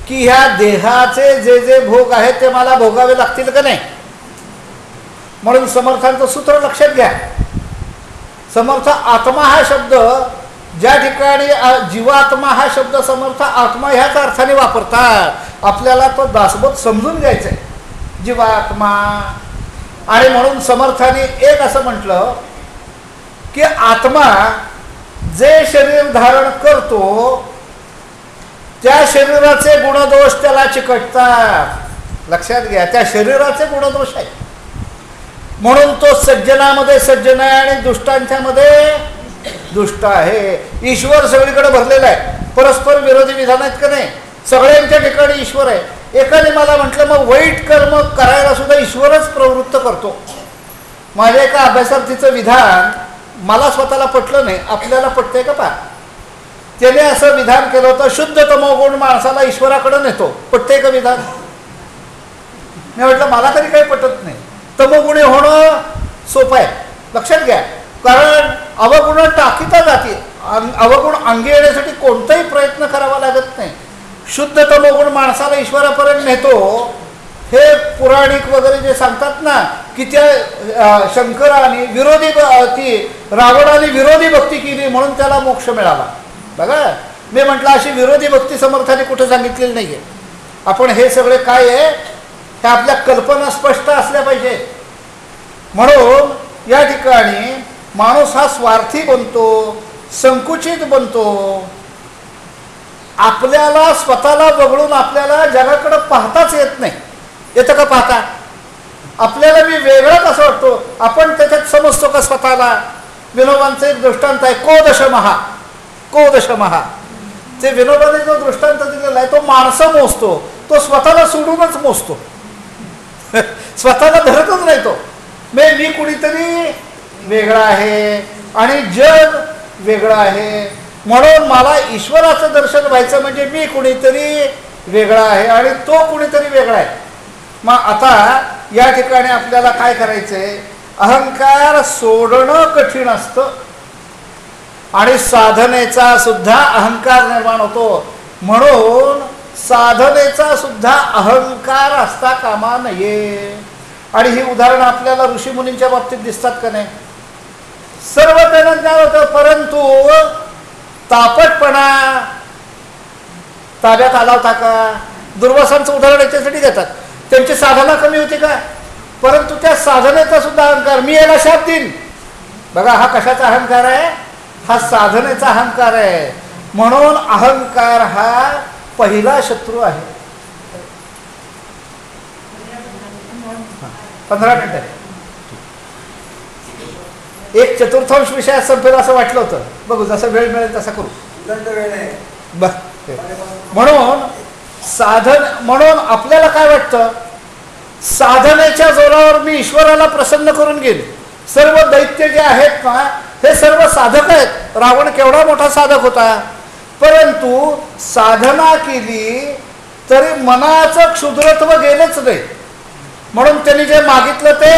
की ह्या देहाचे जे जे भोग आहेत ते मला भोगावे लागतील का नाही? म्हणून समर्थांचं सूत्र लक्षात घ्या. समर्थ आत्मा हा शब्द ज्या ठिकाणी जीवात्मा हा शब्द समर्थ आत्मा ह्याच अर्थाने वापरतात. आपल्याला तो दासबोध समजून घ्यायचा आहे, जीवात्मा. आणि म्हणून समर्थाने एक असं म्हटलं की आत्मा जे शरीर धारण करतो त्या शरीराचे गुणदोष त्याला चिकटतात. लक्षात घ्या, त्या शरीराचे गुणदोष आहेत. म्हणून तो सज्जनामध्ये सज्जन आहे आणि दुष्टांच्यामध्ये दुष्ट आहे. ईश्वर सगळीकडे भरलेला आहे. परस्पर विरोधी विधान आहेत का नाही? सगळ्यांच्या ठिकाणी ईश्वर आहे. एकाने मला म्हटलं, मग वाईट कर्म करायला सुद्धा ईश्वरच प्रवृत्त करतो. माझ्या एका अभ्यासार्थीचं विधान मला स्वतःला पटलं नाही. आपल्याला पटतंय का? पहा, त्याने असं विधान केलं होतं, शुद्ध तमोगुण माणसाला ईश्वराकडे नेतो. पटतंय का विधान? मी म्हटलं मला तरी काही पटत नाही. तमोगुणी होणं सोपं आहे. लक्षात घ्या, कारण अवगुण टाकीता जाते. अवगुण अंगी येण्यासाठी कोणताही प्रयत्न करावा लागत नाही. शुद्ध तमोगुण माणसाला ईश्वरापर्यंत नेतो. हे पुराणिक वगैरे जे सांगतात ना की त्या शंकराने विरोधी ती रावणाने विरोधी भक्ती केली म्हणून त्याला मोक्ष मिळाला. बघा, मी म्हटलं अशी विरोधी भक्ती समर्थाने कुठे सांगितलेली नाहीये. आपण हे सगळे काय आहे हे आपल्या कल्पना स्पष्ट असल्या पाहिजे. म्हणून या ठिकाणी माणूस हा स्वार्थी बनतो, संकुचित बनतो. आपल्याला स्वतःला वगळून आपल्याला जगाकडे पाहताच येत नाही. येतं का पाहता? आपल्याला मी वेगळाच असं वाटतो. आपण त्याच्यात समजतो का स्वतःला? विनोबांचं एक दृष्टांत आहे, कोदशमहा. कोदशमहा ते विनोबाने जो दृष्टांत दिलेला आहे तो माणसं मोजतो. तो स्वतःला सोडूनच मोजतो. स्वतःला धरतच नाही तो. मी कुणीतरी वेगळा आहे आणि जग वेगळं आहे. म्हणून मला ईश्वराचं दर्शन व्हायचं म्हणजे मी कुणीतरी वेगळा आहे आणि तो कुणीतरी वेगळा आहे. मग आता या ठिकाणी आपल्याला काय करायचंय? अहंकार सोडणं कठीण असतं आणि साधनेचा सुद्धा अहंकार निर्माण होतो. म्हणून साधनेचा सुद्धा अहंकार असता कामा नये. आणि ही उदाहरणं आपल्याला ऋषीमुनींच्या बाबतीत दिसतात का नाही? सर्व त्यांना ज्ञान होतं, परंतु तापटपणा ताब्यात आला होता का? दुर्वासांचं उदाहरण याच्यासाठी घेतात. त्यांची साधना कमी होती का? परंतु त्या साधनेचा सुद्धा अहंकार, मी याला शाप देईन. बघा, हा कशाचा अहंकार आहे? हा साधनेचा अहंकार आहे. म्हणून अहंकार हा पहिला शत्रू आहे. 15 मिनिटं. एक चतुर्थांश विषयात संपेल असं वाटलं होतं. बघू, जसा वेळ मिळेल तसा करू. म्हणून आपल्याला काय वाटतं? साधनेच्या जोरावर मी ईश्वराला प्रसन्न करून घेईन. सर्व दैत्य जे आहेत ना हे सर्व साधक आहेत. रावण केवढा मोठा साधक होता, परंतु साधना केली तरी मनाचं क्षुद्रत्व गेलंच नाही. म्हणून त्यांनी जे मागितलं ते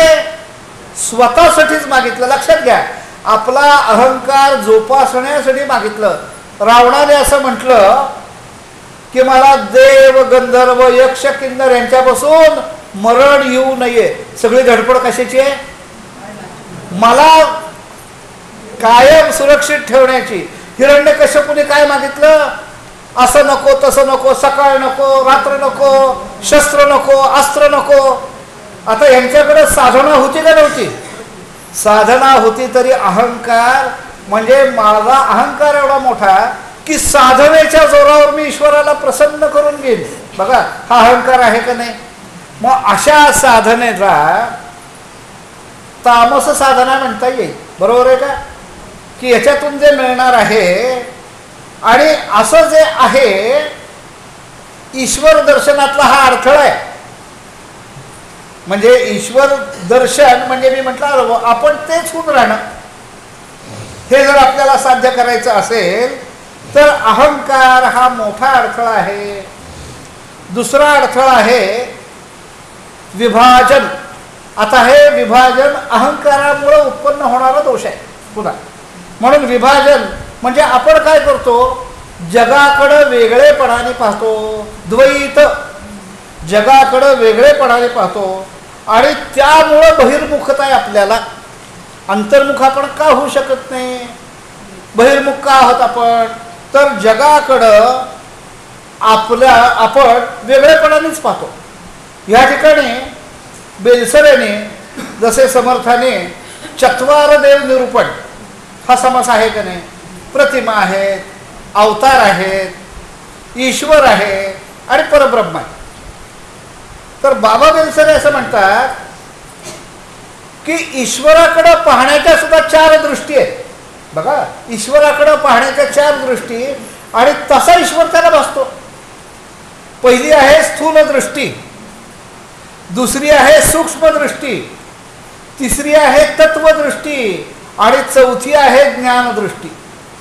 स्वतःसाठीच मागितलं. लक्षात घ्या, आपला अहंकार जोपासण्यासाठी मागितलं. रावणाने असं म्हटलं की मला देव गंधर्व यक्ष किन्नर यांच्यापासून मरण येऊ नये. सगळी धडपड कशाची आहे? मला कायम सुरक्षित ठेवण्याची. हिरण्यकश्यपूने काय मागितलं? असं नको तसं नको, सकाळ नको रात्र नको, शस्त्र नको अस्त्र नको. आता यांच्याकडे साधना होती का नव्हती? साधना होती तरी अहंकार, म्हणजे माझा अहंकार एवढा मोठा की साधनेच्या जोरावर मी ईश्वराला प्रसन्न करून घेईन. बघा हा अहंकार आहे का नाही? मग अशा साधनेला तामस साधना म्हणता येईल. बरोबर आहे का? की याच्यातून जे मिळणार आहे आणि असं जे आहे ईश्वर दर्शनातला हा अडथळा आहे. म्हणजे ईश्वर दर्शन म्हणजे मी म्हटलं आपण तेच होऊन राहणं. हे जर आपल्याला साध्य करायचं असेल तर अहंकार हा मोठा अडथळा आहे. दुसरा अडथळा आहे विभाजन. आता हे विभाजन अहंकारामुळे उत्पन्न होणारा दोष आहे पुन्हा. म्हणून विभाजन म्हणजे आपण काय करतो, जगाकडं वेगळेपणाने पाहतो, द्वैत जगाकडं वेगळेपणाने पाहतो आणि त्यामुळं बहिर्मुखता आहे आपल्याला. अंतर्मुख आपण का होऊ शकत नाही? बहिर्मुख का आहोत आपण? तर जगाकडं आपण वेगळेपणानेच पाहतो. या ठिकाणी बेलसरेने जसे समर्थाने चत्वार देव निरूपण हा समास आहे का नाही? प्रतिमा आहेत, अवतार आहेत, ईश्वर आहे आणि परब्रह्म आहे. तर बाबा बेलसरे असं म्हणतात की ईश्वराकडे पाहण्याच्या सुद्धा 4 दृष्टी आहेत. बघा ईश्वराकडे पाहण्याच्या 4 दृष्टी आणि तसा ईश्वर त्याला भासतो. पहिली आहे स्थूल दृष्टी, दुसरी आहे सूक्ष्म दृष्टी, तिसरी आहे तत्वदृष्टी आणि चौथी आहे ज्ञानदृष्टी.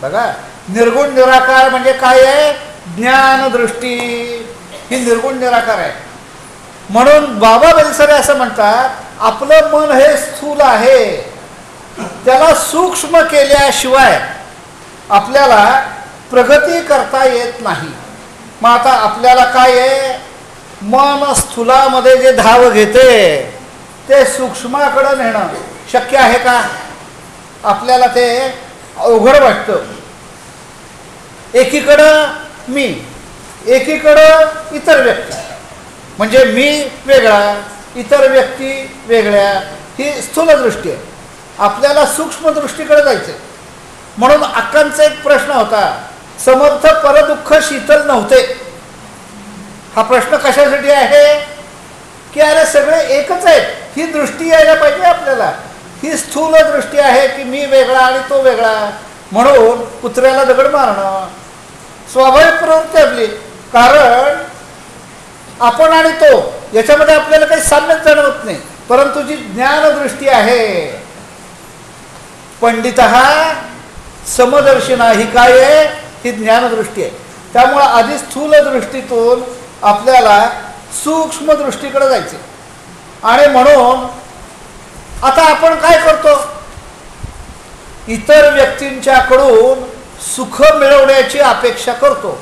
बघा निर्गुण निराकार म्हणजे काय आहे? ज्ञानदृष्टी ही निर्गुण निराकार आहे. म्हणून बाबा बेलसरे असं म्हणतात आपलं मन हे स्थूल आहे, त्याला सूक्ष्म केल्याशिवाय आपल्याला प्रगती करता येत नाही. मग आता आपल्याला काय आहे? मन स्थूलामध्ये जे धाव घेते ते सूक्ष्माकडं नेणं शक्य आहे का? आपल्याला ते अवघड वाटतं. एकीकडं मी, एकीकडं इतर व्यक्ती, म्हणजे मी वेगळा इतर व्यक्ती वेगळ्या, ही स्थूल दृष्टी आहे. आपल्याला सूक्ष्म दृष्टीकडे जायचं. म्हणून अक्कांचा एक प्रश्न होता, समर्थ परदुःख शीतल नव्हते. हा प्रश्न कशासाठी आहे की अरे सगळे एकच आहेत, ही दृष्टी यायला पाहिजे आपल्याला. ही स्थूल दृष्टी आहे की मी वेगळा आणि तो वेगळा, म्हणून कुत्र्याला दगड मारणं स्वाभाविक प्रवृत्ती आपली. कारण आपण आणि तो याच्यामध्ये आपल्याला काही साम्यच जाणवत नाही. परंतु जी ज्ञानदृष्टी आहे, पंडितः समदर्शिना, ही काय आहे? ही ज्ञानदृष्टी आहे. त्यामुळे आधी स्थूल दृष्टीतून आपल्याला सूक्ष्म दृष्टीकडे जायचे. आणि म्हणून आता आपण काय करतो? इतर व्यक्तींच्याकडून सुख मिळवण्याची अपेक्षा करतो.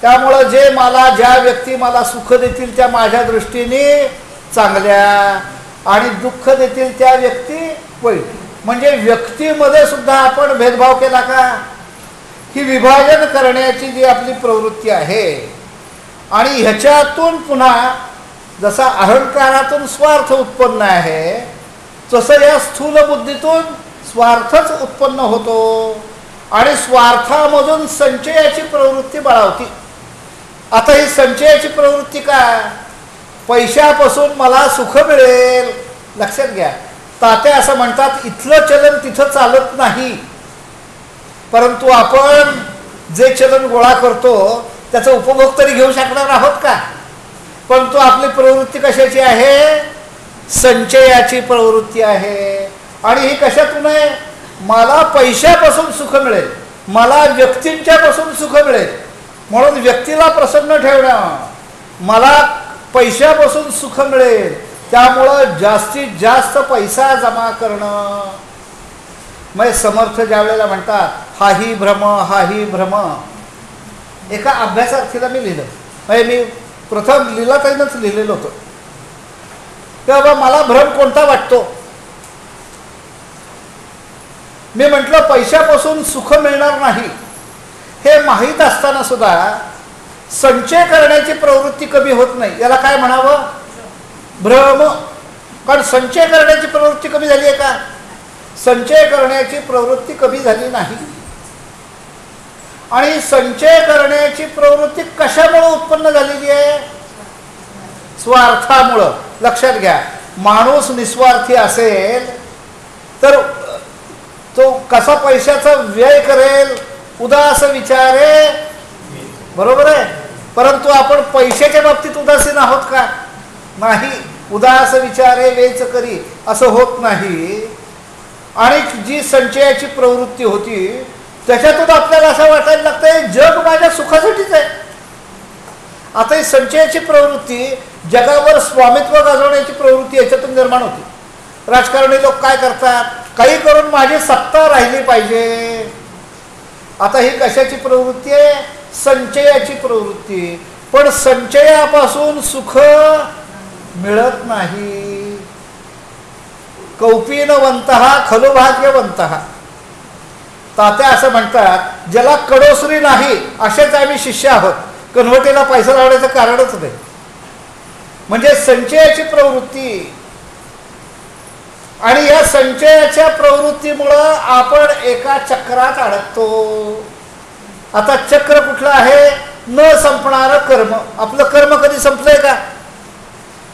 त्यामुळं जे मला, ज्या व्यक्ती मला सुख देतील त्या माझ्या दृष्टीने चांगल्या आणि दुःख देतील त्या व्यक्ती वाईट. म्हणजे व्यक्तीमध्ये सुद्धा आपण भेदभाव केला का? ही विभाजन करण्याची जी आपली प्रवृत्ती आहे. आणि ह्याच्यातून पुन्हा जसा अहंकारातून स्वार्थ उत्पन्न आहे तसं या स्थूल बुद्धीतून स्वार्थच उत्पन्न होतो आणि स्वार्थामधून संचयाची प्रवृत्ती बळावती. आता ही संचयाची प्रवृत्ती का? पैशापासून मला सुख मिळेल. लक्षात घ्या, तात्या असं म्हणतात इथलं चलन तिथं चालत नाही. परंतु आपण जे चलन गोळा करतो त्याचा उपभोग तरी घेऊ शकणार आहोत का? परंतु आपली प्रवृत्ती कशाची आहे? संचयाची प्रवृत्ती आहे. आणि ही कशातून आहे? मला पैशापासून सुख मिळेल, मला व्यक्तींच्यापासून सुख मिळेल म्हणून व्यक्तीला प्रसन्न ठेवणं, मला पैशापासून सुख मिळेल त्यामुळं जास्तीत जास्त पैसा जमा करणं. मग समर्थ ज्या वेळेला म्हणतात हाही भ्रम हाही भ्रम, एका अभ्यासार्थीला मी लिहिलं, म्हणजे मी प्रथम लीलाताईनंच लिहिलेलं होतं. तेव्हा मला भ्रम कोणता वाटतो? मी म्हटलं पैशापासून सुख मिळणार नाही हे माहीत असताना सुद्धा संचय करण्याची प्रवृत्ती कमी होत नाही. याला काय म्हणावं? भ्रम. कारण संचय करण्याची प्रवृत्ती कमी झाली आहे का? संचय करण्याची प्रवृत्ती कमी झाली नाही. आणि संचय करण्याची प्रवृत्ती कशामुळे उत्पन्न झालेली आहे? स्वार्थामुळं. लक्षात घ्या, माणूस निस्वार्थी असेल तर तो कसा पैशाचा व्यय करेल? उदास विचारे. बरोबर आहे. परंतु आपण पैशाच्या बाबतीत उदासीन आहोत का? नाही. उदास विचारे वेच करी असं होत नाही. आणि जी संचयाची प्रवृत्ती होती त्याच्यातून आपल्याला असं वाटायला लागतंय जग माझ्या सुखासाठीच आहे. आता ही संचयाची प्रवृत्ती, जगावर स्वामित्व गाजवण्याची प्रवृत्ती याच्यातून निर्माण होती. राजकारणी लोक काय करतात? काही करून माझी सत्ता राहिली पाहिजे. आता ही कशाची प्रवृत्ती आहे? संचयाची प्रवृत्ती. पण संचयापासून सुख मिळत नाही. कौपीनवंतः खलु भाग्यवंतः. तात्या असं म्हणतात, ज्याला कडोसरी नाही असेच आम्ही शिष्य आहोत. कन्व्हर्टीला पैसा लावण्याचं कारणच नाही. म्हणजे संचयाची प्रवृत्ती. आणि या संचयाच्या प्रवृत्तीमुळं आपण एका चक्रात अडकतो. आता चक्र कुठलं आहे? न संपणारं कर्म. आपलं कर्म कधी संपलंय का?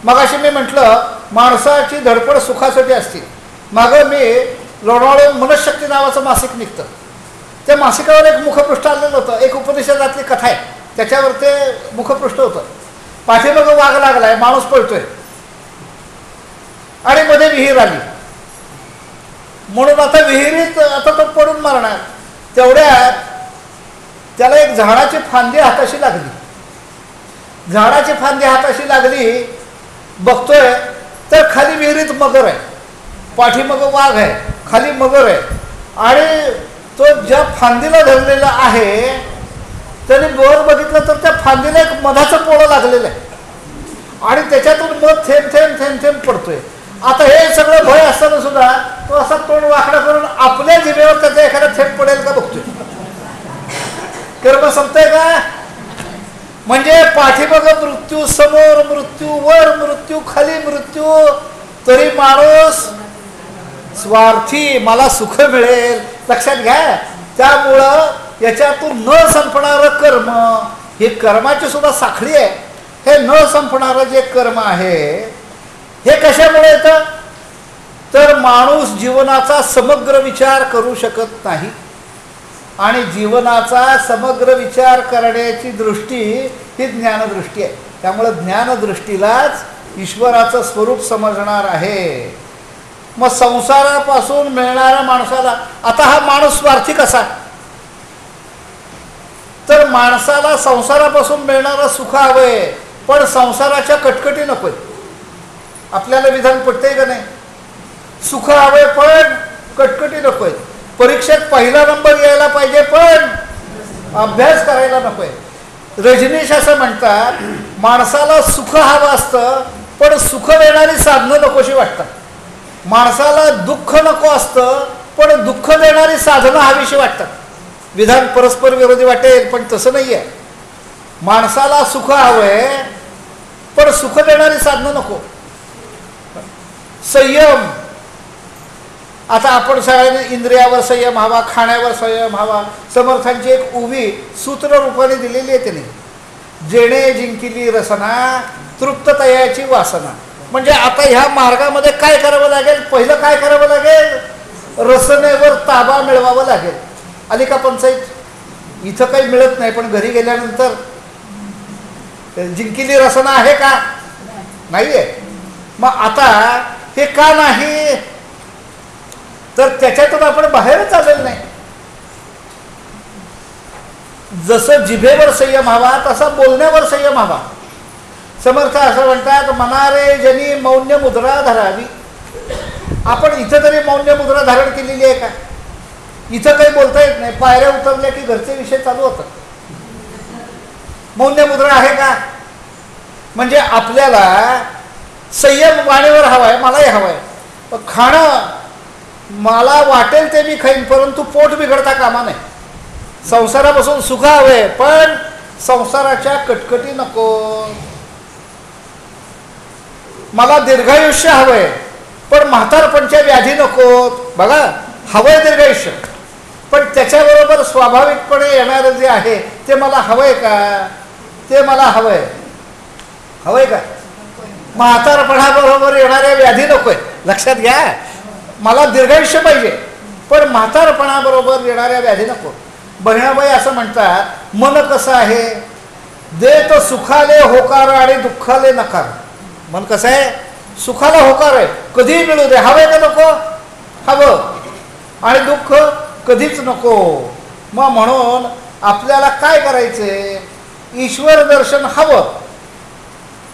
मगाशी मी म्हटलं माणसाची धडपड सुखासाठी असते. मागं मी लोणावळे मनशक्ती नावाचं मासिक निघतं. त्या मासिकावर एक मुखपृष्ठ आलेलं होतं. एक उपनिषदातली कथा आहे, त्याच्यावर ते मुखपृष्ठ होतं. पाठीमागं वाघ लागलाय, माणूस पळतोय आणि मध्ये विहीर आली. म्हणून आता विहिरीत आता तो पडून मारणार. तेवढ्यात त्याला एक झाडाची फांदी हाताशी लागली. झाडाची फांदी हाताशी लागली, बघतोय तर खाली विहिरीत मगर आहे, पाठीमागं वाघ आहे, खाली मगर आहे. आणि तो ज्या फांदीला धरलेला आहे त्याने वर बघितलं तर त्या फांदीला एक मधाचं पोळं लागलेलं आहे आणि त्याच्यातून मध थेंब थेंब थेंब थेंब पडतोय. आता हे सगळं भय असताना सुद्धा तो असा तोंड वाकडा करून आपल्या जिभेवर त्याचा एखादा थेंब पडेल का बघतोय. कर्म संपतंय का? म्हणजे पाठीमागं मृत्यू, समोर मृत्यू, वर मृत्यू, खाली मृत्यू, तरी माणूस स्वार्थी, मला सुख मिळेल. लक्षात घ्या. त्यामुळं याच्यातून न संपणारं कर्म, हे कर्माची सुद्धा साखळी आहे. हे न संपणारं जे कर्म आहे हे कशामुळे येतं? तर माणूस जीवनाचा समग्र विचार करू शकत नाही. आणि जीवनाचा समग्र विचार करण्याची दृष्टी ही ज्ञानदृष्टी आहे. त्यामुळे ज्ञानदृष्टीलाच ईश्वराचं स्वरूप समजणार आहे. मग संसारापासून मिळणाऱ्या माणसाला, आता हा माणूस स्वार्थी कसा? तर माणसाला संसारापासून मिळणारं सुख हवंय, पण संसाराच्या कटकटी नकोय. आपल्याला विधान पटतंय का नाही? सुख हवंय पण कटकटी नकोय. परीक्षेत पहिला नंबर यायला पाहिजे पण अभ्यास करायला नकोय. रजनीश असं म्हणतात, माणसाला सुख हवं असतं पण सुख देणारी साधनं नकोशी वाटतात. माणसाला दुःख नको असतं पण दुःख देणारी साधनं हवीशी वाटतात. विधान परस्पर विरोधी वाटेल पण तसं नाही आहे. माणसाला सुख हवंय पण सुख देणारी साधनं नको. संयम. आता आपण सगळ्यांनी इंद्रियावर संयम हवा, खाण्यावर संयम हवा. समर्थांची एक उभी सूत्र रूपाने दिलेली आहे त्याने, जेणे जिंकिली रसना तृप्ततयाची वासना. म्हणजे आता ह्या मार्गामध्ये काय करावं लागेल? पहिलं काय करावं लागेल? रसनेवर ताबा मिळवावं लागेल. आली का पंचायत? इथं काही मिळत नाही पण घरी गेल्यानंतर जिंकिली रसना आहे का? नाहीये. मग आता हे का नाही? तर त्याच्यातून आपण बाहेरच आलेलं नाही. जसं जिभेवर संयम हवा तसा बोलण्यावर संयम हवा. समर्थ असं म्हणतात, मनारे जनी मौन्य मुद्रा धरावी. आपण इथं तरी मौन्य मुद्रा धारण केलेली आहे का? इथं काही बोलता येत नाही. पायऱ्या उतरल्या की घरचे विषय चालू होतात. मौन्य मुद्रा आहे का? म्हणजे आपल्याला संयम वाणीवर हवाय, मलाही हवाय. खाणं मला वाटेल ते मी खाईन परंतु पोट बिघडता कामा नये. संसारापासून सुख हवंय पण संसाराच्या कटकटी नको, मला दीर्घायुष्य हवंय पण म्हातारपणच्या व्याधी नकोत. बघा, हवंय दीर्घायुष्य, पण त्याच्याबरोबर स्वाभाविकपणे येणारं जे आहे ते मला हवंय का? ते मला हवंय का? म्हातारपणाबरोबर येणाऱ्या व्याधी नकोय. लक्षात घ्या, मला दीर्घायुष्य पाहिजे पण म्हातारपणाबरोबर येणाऱ्या व्याधी नको. बहिणाबाई असं म्हणतात, मन कसं आहे, देत सुखाले होकार आणि दुःखाले नकार. मन कसं आहे, सुखाला होकार आहे, कधीही मिळू दे, हवंय का नको? हवं. आणि दुःख कधीच नको. मग म्हणून आपल्याला काय करायचंय, ईश्वर दर्शन हवं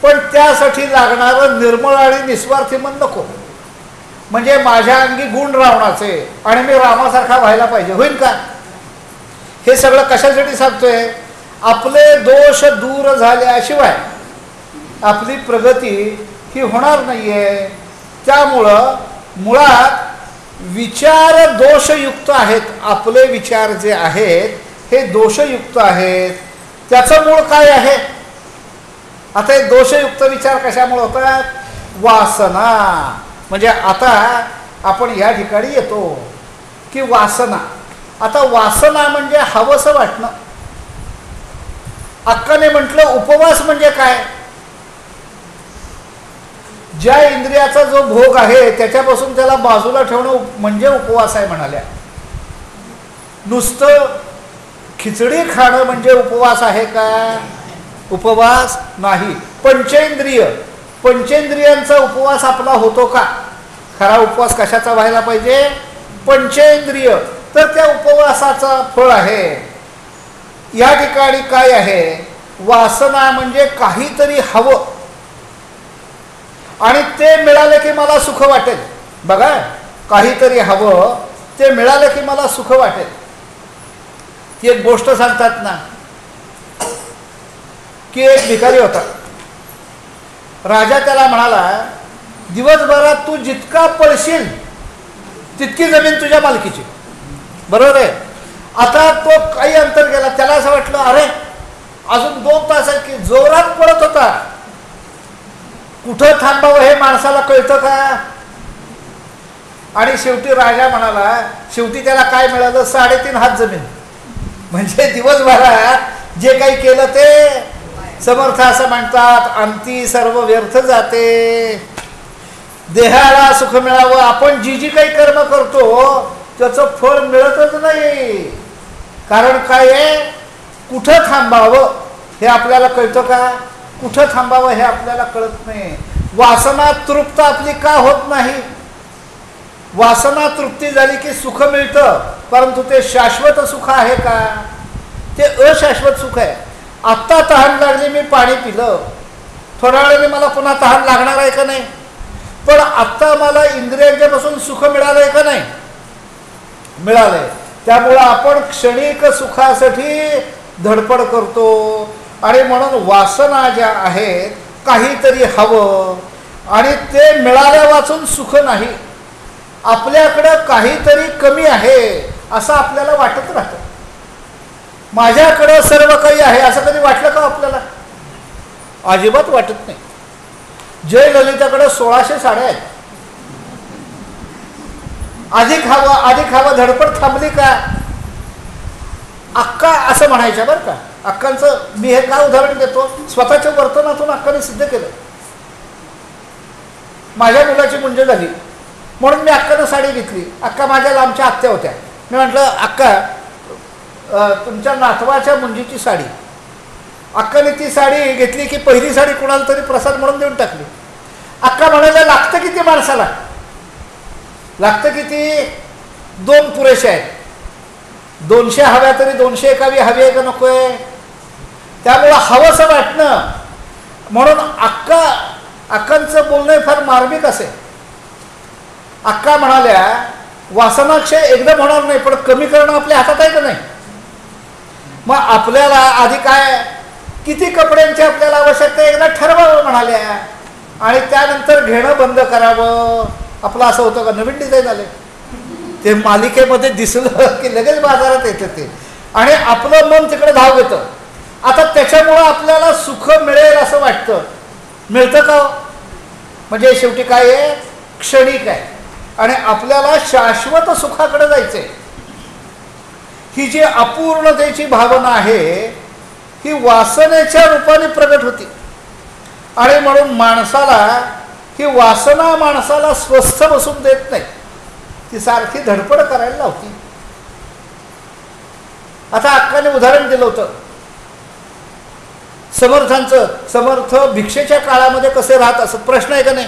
पण त्यासाठी लागणारं निर्मळ आणि निस्वार्थी मन नको. म्हणजे माझ्या अंगी गुण रावणाचे आणि मी रामासारखा व्हायला पाहिजे, होईल का? हे सगळं कशासाठी सांगतोय, आपले दोष दूर झाल्याशिवाय आपली प्रगती ही होणार नाहीये. त्यामुळं मुळात विचार दोषयुक्त आहेत. आपले विचार जे आहेत हे दोषयुक्त आहेत. त्याचं मूळ काय आहे? आता हे दोषयुक्त विचार कशामुळे होतात? वासना. म्हणजे आता आपण या ठिकाणी येतो की वासना. आता वासना म्हणजे हवंसं वाटणं. अक्काने म्हटलं उपवास म्हणजे काय? ज्या इंद्रियाचा जो भोग आहे त्याच्यापासून त्याला बाजूला ठेवणं म्हणजे उपवास आहे म्हणाल्या. नुसतं खिचडी खाणं म्हणजे उपवास आहे का? उपवास नाही. पंचेंद्रियांचा उपवास आपला होतो का? खरा उपवास कशाचा व्हायला पाहिजे? पंचेंद्रिय. तर त्या उपवासाचं फळ आहे. या ठिकाणी काय आहे? वासना म्हणजे काहीतरी हवं आणि ते मिळालं की मला सुख वाटेल. बघा, काहीतरी हवं, ते मिळालं की मला सुख वाटेल. ती एक गोष्ट सांगतात ना की एक भिकारी होता. राजा त्याला म्हणाला, दिवसभरात तू जितका पळशील तितकी जमीन तुझ्या मालकीची. बरोबर आहे. आता तो काही अंतर गेला, त्याला असं वाटलं, अरे अजून 2 तास आहे की. जोरात पळत होता. कुठं थांबावं हे माणसाला कळतं का? आणि शेवटी राजा म्हणाला, शेवटी त्याला काय मिळालं? 3.5 हात जमीन. म्हणजे दिवसभरात जे काही केलं ते समर्थ असं म्हणतात, अंती सर्व व्यर्थ जाते. देहाला सुख मिळावं, आपण जी काही कर्म करतो त्याचं फळ मिळतच नाही. कारण काय आहे? कुठं थांबावं हे आपल्याला कळतं का? कुठं थांबावं हे आपल्याला कळत नाही. वासना तृप्त आपली का होत नाही? वासना तृप्ती झाली की सुख मिळतं, परंतु ते शाश्वत सुख आहे का? ते अशाश्वत सुख आहे. आत्ता तहान लागली, मी पाणी पिलं, थोड्या वेळाने मला पुन्हा तहान लागणार आहे का नाही? पण आत्ता मला इंद्रियांच्या पासून सुख मिळालंय का नाही? मिळालंय. त्यामुळं आपण क्षणिक सुखासाठी धडपड करतो. आणि म्हणून वासना ज्या आहेत, काहीतरी हवं आणि ते मिळाल्या वाचून सुख नाही. आपल्याकडं काहीतरी कमी आहे असं आपल्याला वाटत राहतं. माझ्याकडं सर्व काही आहे असं कधी वाटलं का आपल्याला? अजिबात वाटत नाही. जय ललिताकडे 1600 साड्या आहेत. अधिक हवं धडपड थांबली का? अक्का असं म्हणायच्या बरं का. अक्कांचं मी हे काय उदाहरण देतो, स्वतःच्या वर्तनातून अक्काने सिद्ध केलं. माझ्या मुलाची मुंज झाली म्हणून मी अक्कानं साडी घेतली. अक्का माझ्या लांबच्या आत्या होत्या. मी म्हटलं, अक्का तुमच्या नातवाच्या मुंजीची साडी. अक्काने ती साडी घेतली की पहिली साडी कुणाला तरी प्रसाद म्हणून देऊन टाकली. अक्का म्हणायला, लागतं किती माणसाला? लागतं किती? 2 पुरेशा आहेत. 200 हव्या तरी 200 एकावी हवी आहे का नको आहे? त्यामुळं हवंसं वाटणं. म्हणून अक्कांचं बोलणं फार मार्मिक असेल. अक्का म्हणाल्या, वासनाक्षय एकदम होणार नाही, पण कमी करणं आपल्या हातात आहे का नाही? मग आपल्याला आधी काय, किती कपड्यांची आपल्याला आवश्यकता एकदा ठरवावं म्हणाल्या आणि त्यानंतर घेणं बंद करावं. आपलं असं होतं का? नवीन डिझाईन आले ते मालिकेमध्ये दिसलं की लगेच बाजारात येतं ते आणि आपलं मन तिकडे धाव घेतं. आता त्याच्यामुळं आपल्याला सुख मिळेल असं वाटतं, मिळतं का हो? म्हणजे शेवटी काय आहे, क्षणिक आहे आणि आपल्याला शाश्वत सुखाकडे जायचंय. ही जी अपूर्णतेची भावना आहे ही वासनेच्या रूपाने प्रगट होती आणि म्हणून माणसाला ही वासना माणसाला स्वस्थ बसून देत नाही, ती सारखी धडपड करायला लावती. आता अक्काने उदाहरण दिलं होतं समर्थांचं. समर्थ भिक्षेच्या काळामध्ये कसे राहत असत, प्रश्न आहे का नाही?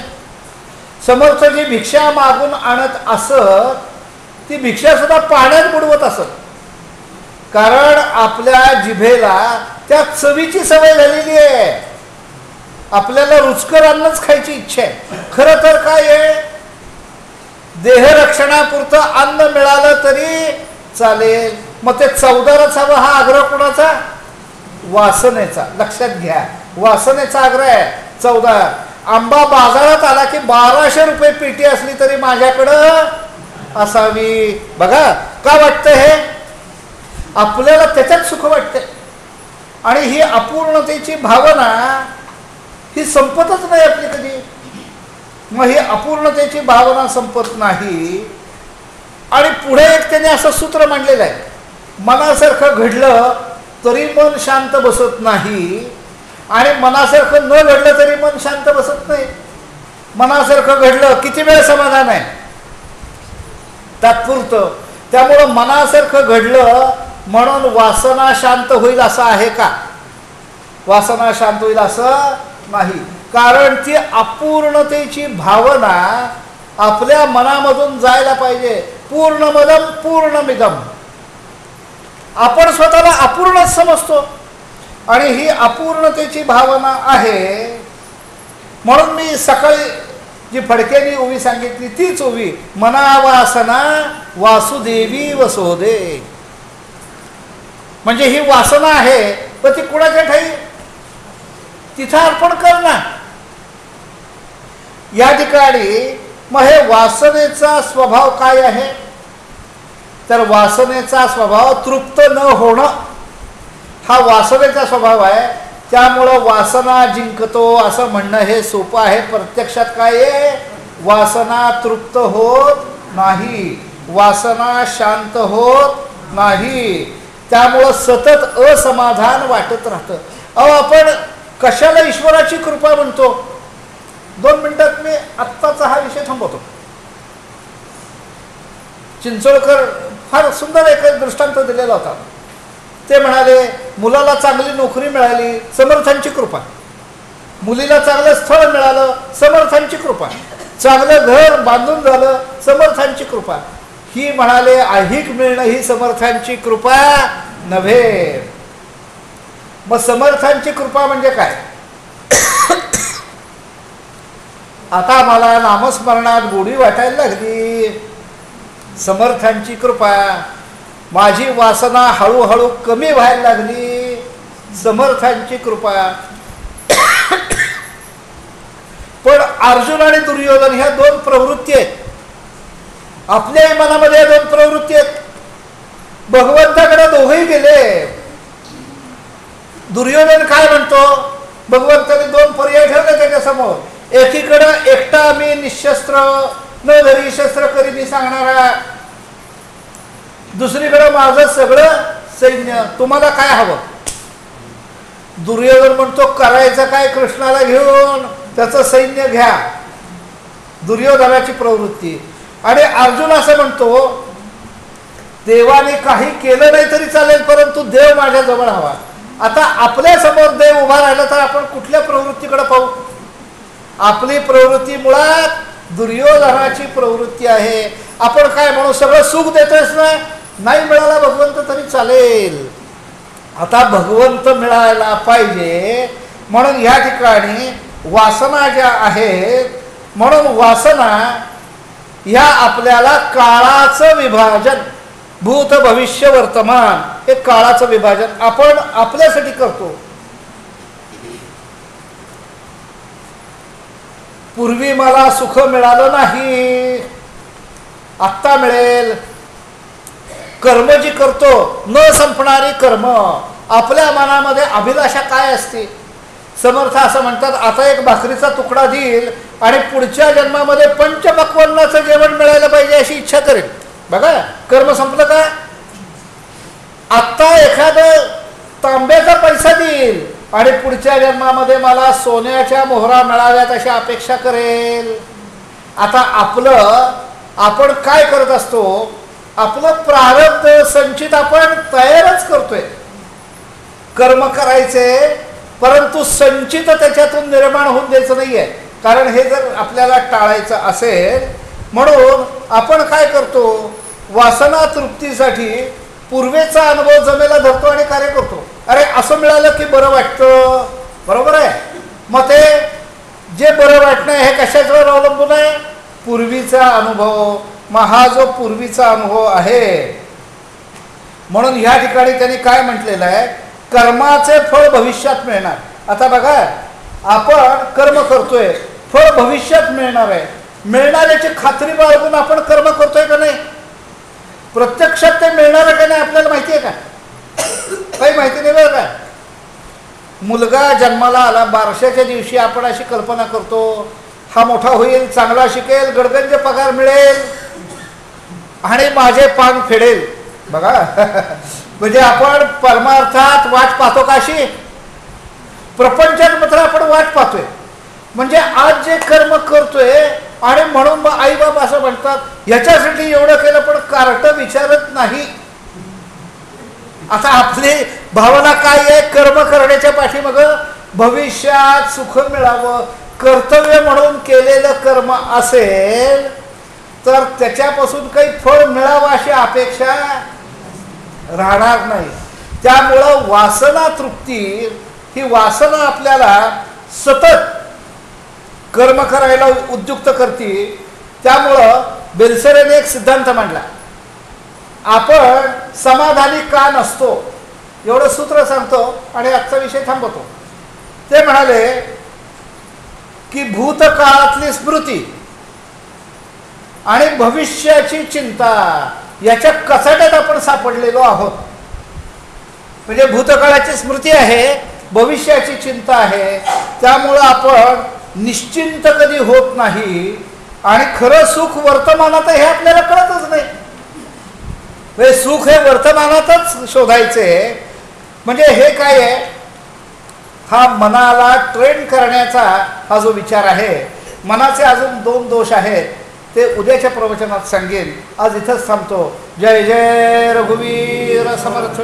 समर्थ जी भिक्षा मागून आणत असत ती भिक्षा सुद्धा पाण्यात बुडवत असत, कारण आपल्या जिभेला त्या चवीची सवय झालेली आहे. आपल्याला रुचकर अन्नच खायची इच्छा आहे. खरं तर काय आहे, देहरक्षणापुरतं अन्न मिळालं तरी चालेल, मग ते चवदारच हवं हा आग्रह कोणाचा? वासनेचा. लक्षात घ्या, वासनेचा आग्रह आहे चवदार. आंबा बाजारात आला की 1200 रुपये पेटी असली तरी माझ्याकडं असावी. बघा का वाटतं हे, आपल्याला त्याच्यात सुख वाटते. आणि ही अपूर्णतेची भावना ही संपतच नाही आपली कधी. मग ही अपूर्णतेची भावना संपत नाही. आणि पुढे एक त्याने असं सूत्र मांडलेलं आहे, मनासारखं घडलं तरी मन शांत बसत नाही आणि मनासारखं न घडलं तरी मन शांत बसत नाही. मनासारखं घडलं किती वेळ समाधान आहे, तात्पुरतं. त्यामुळं मनासारखं घडलं म्हणून वासना शांत होईल असं आहे का? वासना शांत होईल असं नाही, कारण ती अपूर्णतेची भावना आपल्या मनामधून जायला पाहिजे. पूर्णमदम पूर्णमिदम. आपण स्वतःला अपूर्णच समजतो आणि ही अपूर्णतेची भावना आहे. म्हणून मी सकाळी जी फडक्यानी ओवी सांगितली तीच ओवी, मनावासना वासुदेवी वसोदे. म्हणजे ही वासना आहे पण ती कुणाच्या ठाई, तिथं अर्पण कर ना. या ठिकाणी मग हे वासनेचा स्वभाव काय आहे, तर वासनेचा स्वभाव तृप्त न होणं हा वासनेचा स्वभाव आहे. त्यामुळं वासना जिंकतो असं म्हणणं हे सोपं आहे. प्रत्यक्षात काय आहे, वासना तृप्त होत नाही, वासना शांत होत नाही. त्यामुळं सतत असमाधान वाटत राहतं. अहो आपण कशाला ईश्वराची कृपा म्हणतो? 2 मिनिटात मी आत्ताचा हा विषय थांबवतो. चिंचोळकर फार सुंदर एक दृष्टांत दिलेला होता. ते म्हणाले मुलाला चांगली नोकरी मिळाली, समर्थांची कृपा. मुलीला चांगलं स्थळ मिळालं, समर्थांची कृपा. चांगलं घर बांधून झालं, समर्थांची कृपा. ही म्हणाले ऐहिक मिळणं ही समर्थांची कृपा नव्हे. मग समर्थांची कृपा म्हणजे काय? आता मला नामस्मरणात गोडी वाटायला लागली, समर्थांची कृपा. माझी वासना हळूहळू कमी व्हायला लागली, समर्थांची कृपा. पण अर्जुन आणि दुर्योधन ह्या 2 प्रवृत्ती आहेत. आपल्याही मनामध्ये 2 प्रवृत्ती आहेत. भगवंताकडे दोघेही गेले. दुर्योधन काय म्हणतो, भगवंताने 2 पर्याय ठेवले त्याच्यासमोर. एकीकडं एकटा मी निशस्त्र न धरी शस्त्र करी मी सांगणारा, दुसरीकडं माझं सगळं सैन्य, तुम्हाला काय हवं? दुर्योधन म्हणतो करायचं काय कृष्णाला घेऊन, त्याचं सैन्य घ्या. दुर्योधनाची प्रवृत्ती. आणि अर्जुन असं म्हणतो देवाने काही केलं नाही तरी चालेल परंतु देव माझ्या जवळ हवा. आता आपल्या समोर देव उभा राहिला तर आपण कुठल्या प्रवृत्तीकडे पाहू? आपली प्रवृत्ती मुळात दुर्योधनाची प्रवृत्ती आहे. आपण काय म्हणू, सगळं सुख देतोयस ना, नाही मिळाला भगवंत तरी चालेल. आता भगवंत मिळायला पाहिजे म्हणून या ठिकाणी वासना ज्या आहेत, म्हणून वासना ह्या आपल्याला काळाचं विभाजन, भूत भविष्य वर्तमान हे काळाचं विभाजन आपण आपल्यासाठी करतो. पूर्वी मला सुख मिळालं नाही, आत्ता मिळेल. कर्म जी करतो न संपणारी कर्म, आपल्या मनामध्ये अभिलाषा काय असते. समर्थ असं म्हणतात, आता एक भाकरीचा तुकडा देईल आणि पुढच्या जन्मामध्ये पंचपक्वान्नाचं जेवण मिळायला पाहिजे अशी इच्छा करेल. बघा, कर्म संपलं का. आत्ता एखादं तांब्याचा पैसा देईल आणि पुढच्या जन्मामध्ये मला सोन्याच्या मोहरा मिळाव्यात अशी अपेक्षा करेल. आता आपण काय करत असतो, आपलं प्रारब्ध संचित आपण तयारच करतोय. कर्म करायचे, परंतु संचित त्याच्यातून निर्माण होऊन द्यायचं नाहीये. कारण हे जर आपल्याला टाळायचं असेल, म्हणून आपण काय करतो, वासना तृप्तीसाठी पूर्वेचा अनुभव जमेला धरतो आणि कार्य करतो. अरे असं मिळालं की बरं वाटतं, बरोबर आहे. मग ते जे बरं वाटणं हे कशाच्यावर अवलंबून आहे, पूर्वीचा अनुभव. मग हा जो पूर्वीचा अनुभव आहे, म्हणून ह्या ठिकाणी त्यांनी काय म्हटलेलं आहे, कर्माचे फळ भविष्यात मिळणार. आता बघा, आपण कर्म करतोय, फळ भविष्यात मिळणार आहे. मिळणाऱ्याची खात्री बाळगून आपण कर्म करतोय का नाही. प्रत्यक्षात ते मिळणार का नाही आपल्याला माहिती आहे का, काही माहिती नाही. बरं का, मुलगा जन्माला आला, बारशाच्या दिवशी आपण अशी कल्पना करतो, हा मोठा होईल, चांगला शिकेल, गडगंज पगार मिळेल आणि माझे पान फेडेल. बघा म्हणजे आपण परमार्थात वाट पाहतो का अशी, प्रपंचात मात्र आपण वाट पाहतोय. म्हणजे आज जे कर्म करतोय आणि म्हणून मग आई बाबा असं म्हणतात याच्यासाठी एवढं केलं, पण कार्ट विचारत नाही. आता आपली भावना काय आहे, कर्म करण्याच्या पाठीमाग भविष्यात सुख मिळावं, कर्तव्य म्हणून केलेलं कर्म असेल तर त्याच्यापासून काही फळ मिळावं अशी अपेक्षा राहणार नाही. त्यामुळं वासना तृप्ती ही वासना आपल्याला सतत कर्म करायला उद्युक्त करते. त्यामुळं बेलसरेने एक सिद्धांत मांडला, आपण समाधानी का नसतो. एवढं सूत्र सांगतो आणि आजचा विषय थांबवतो. ते म्हणाले की भूतकाळातली स्मृती आणि भविष्याची चिंता याच्या कचाट्यात आपण सापडलेलो आहोत. म्हणजे भूतकाळाची स्मृती आहे, भविष्याची चिंता आहे, त्यामुळं आपण निश्चिंत कधी होत नाही आणि खरं सुख वर्तमानात हे आपल्याला कळतच नाही. सुख हे वर्तमानातच शोधायचे. म्हणजे हे काय आहे, हा मनाला ट्रेन करण्याचा हा जो विचार आहे. मनाचे अजून 2 दोष आहेत, ते उद्याच्या प्रवचनात सांगेन. आज इथंच थांबतो. जय जय रघुवीर समर्थ.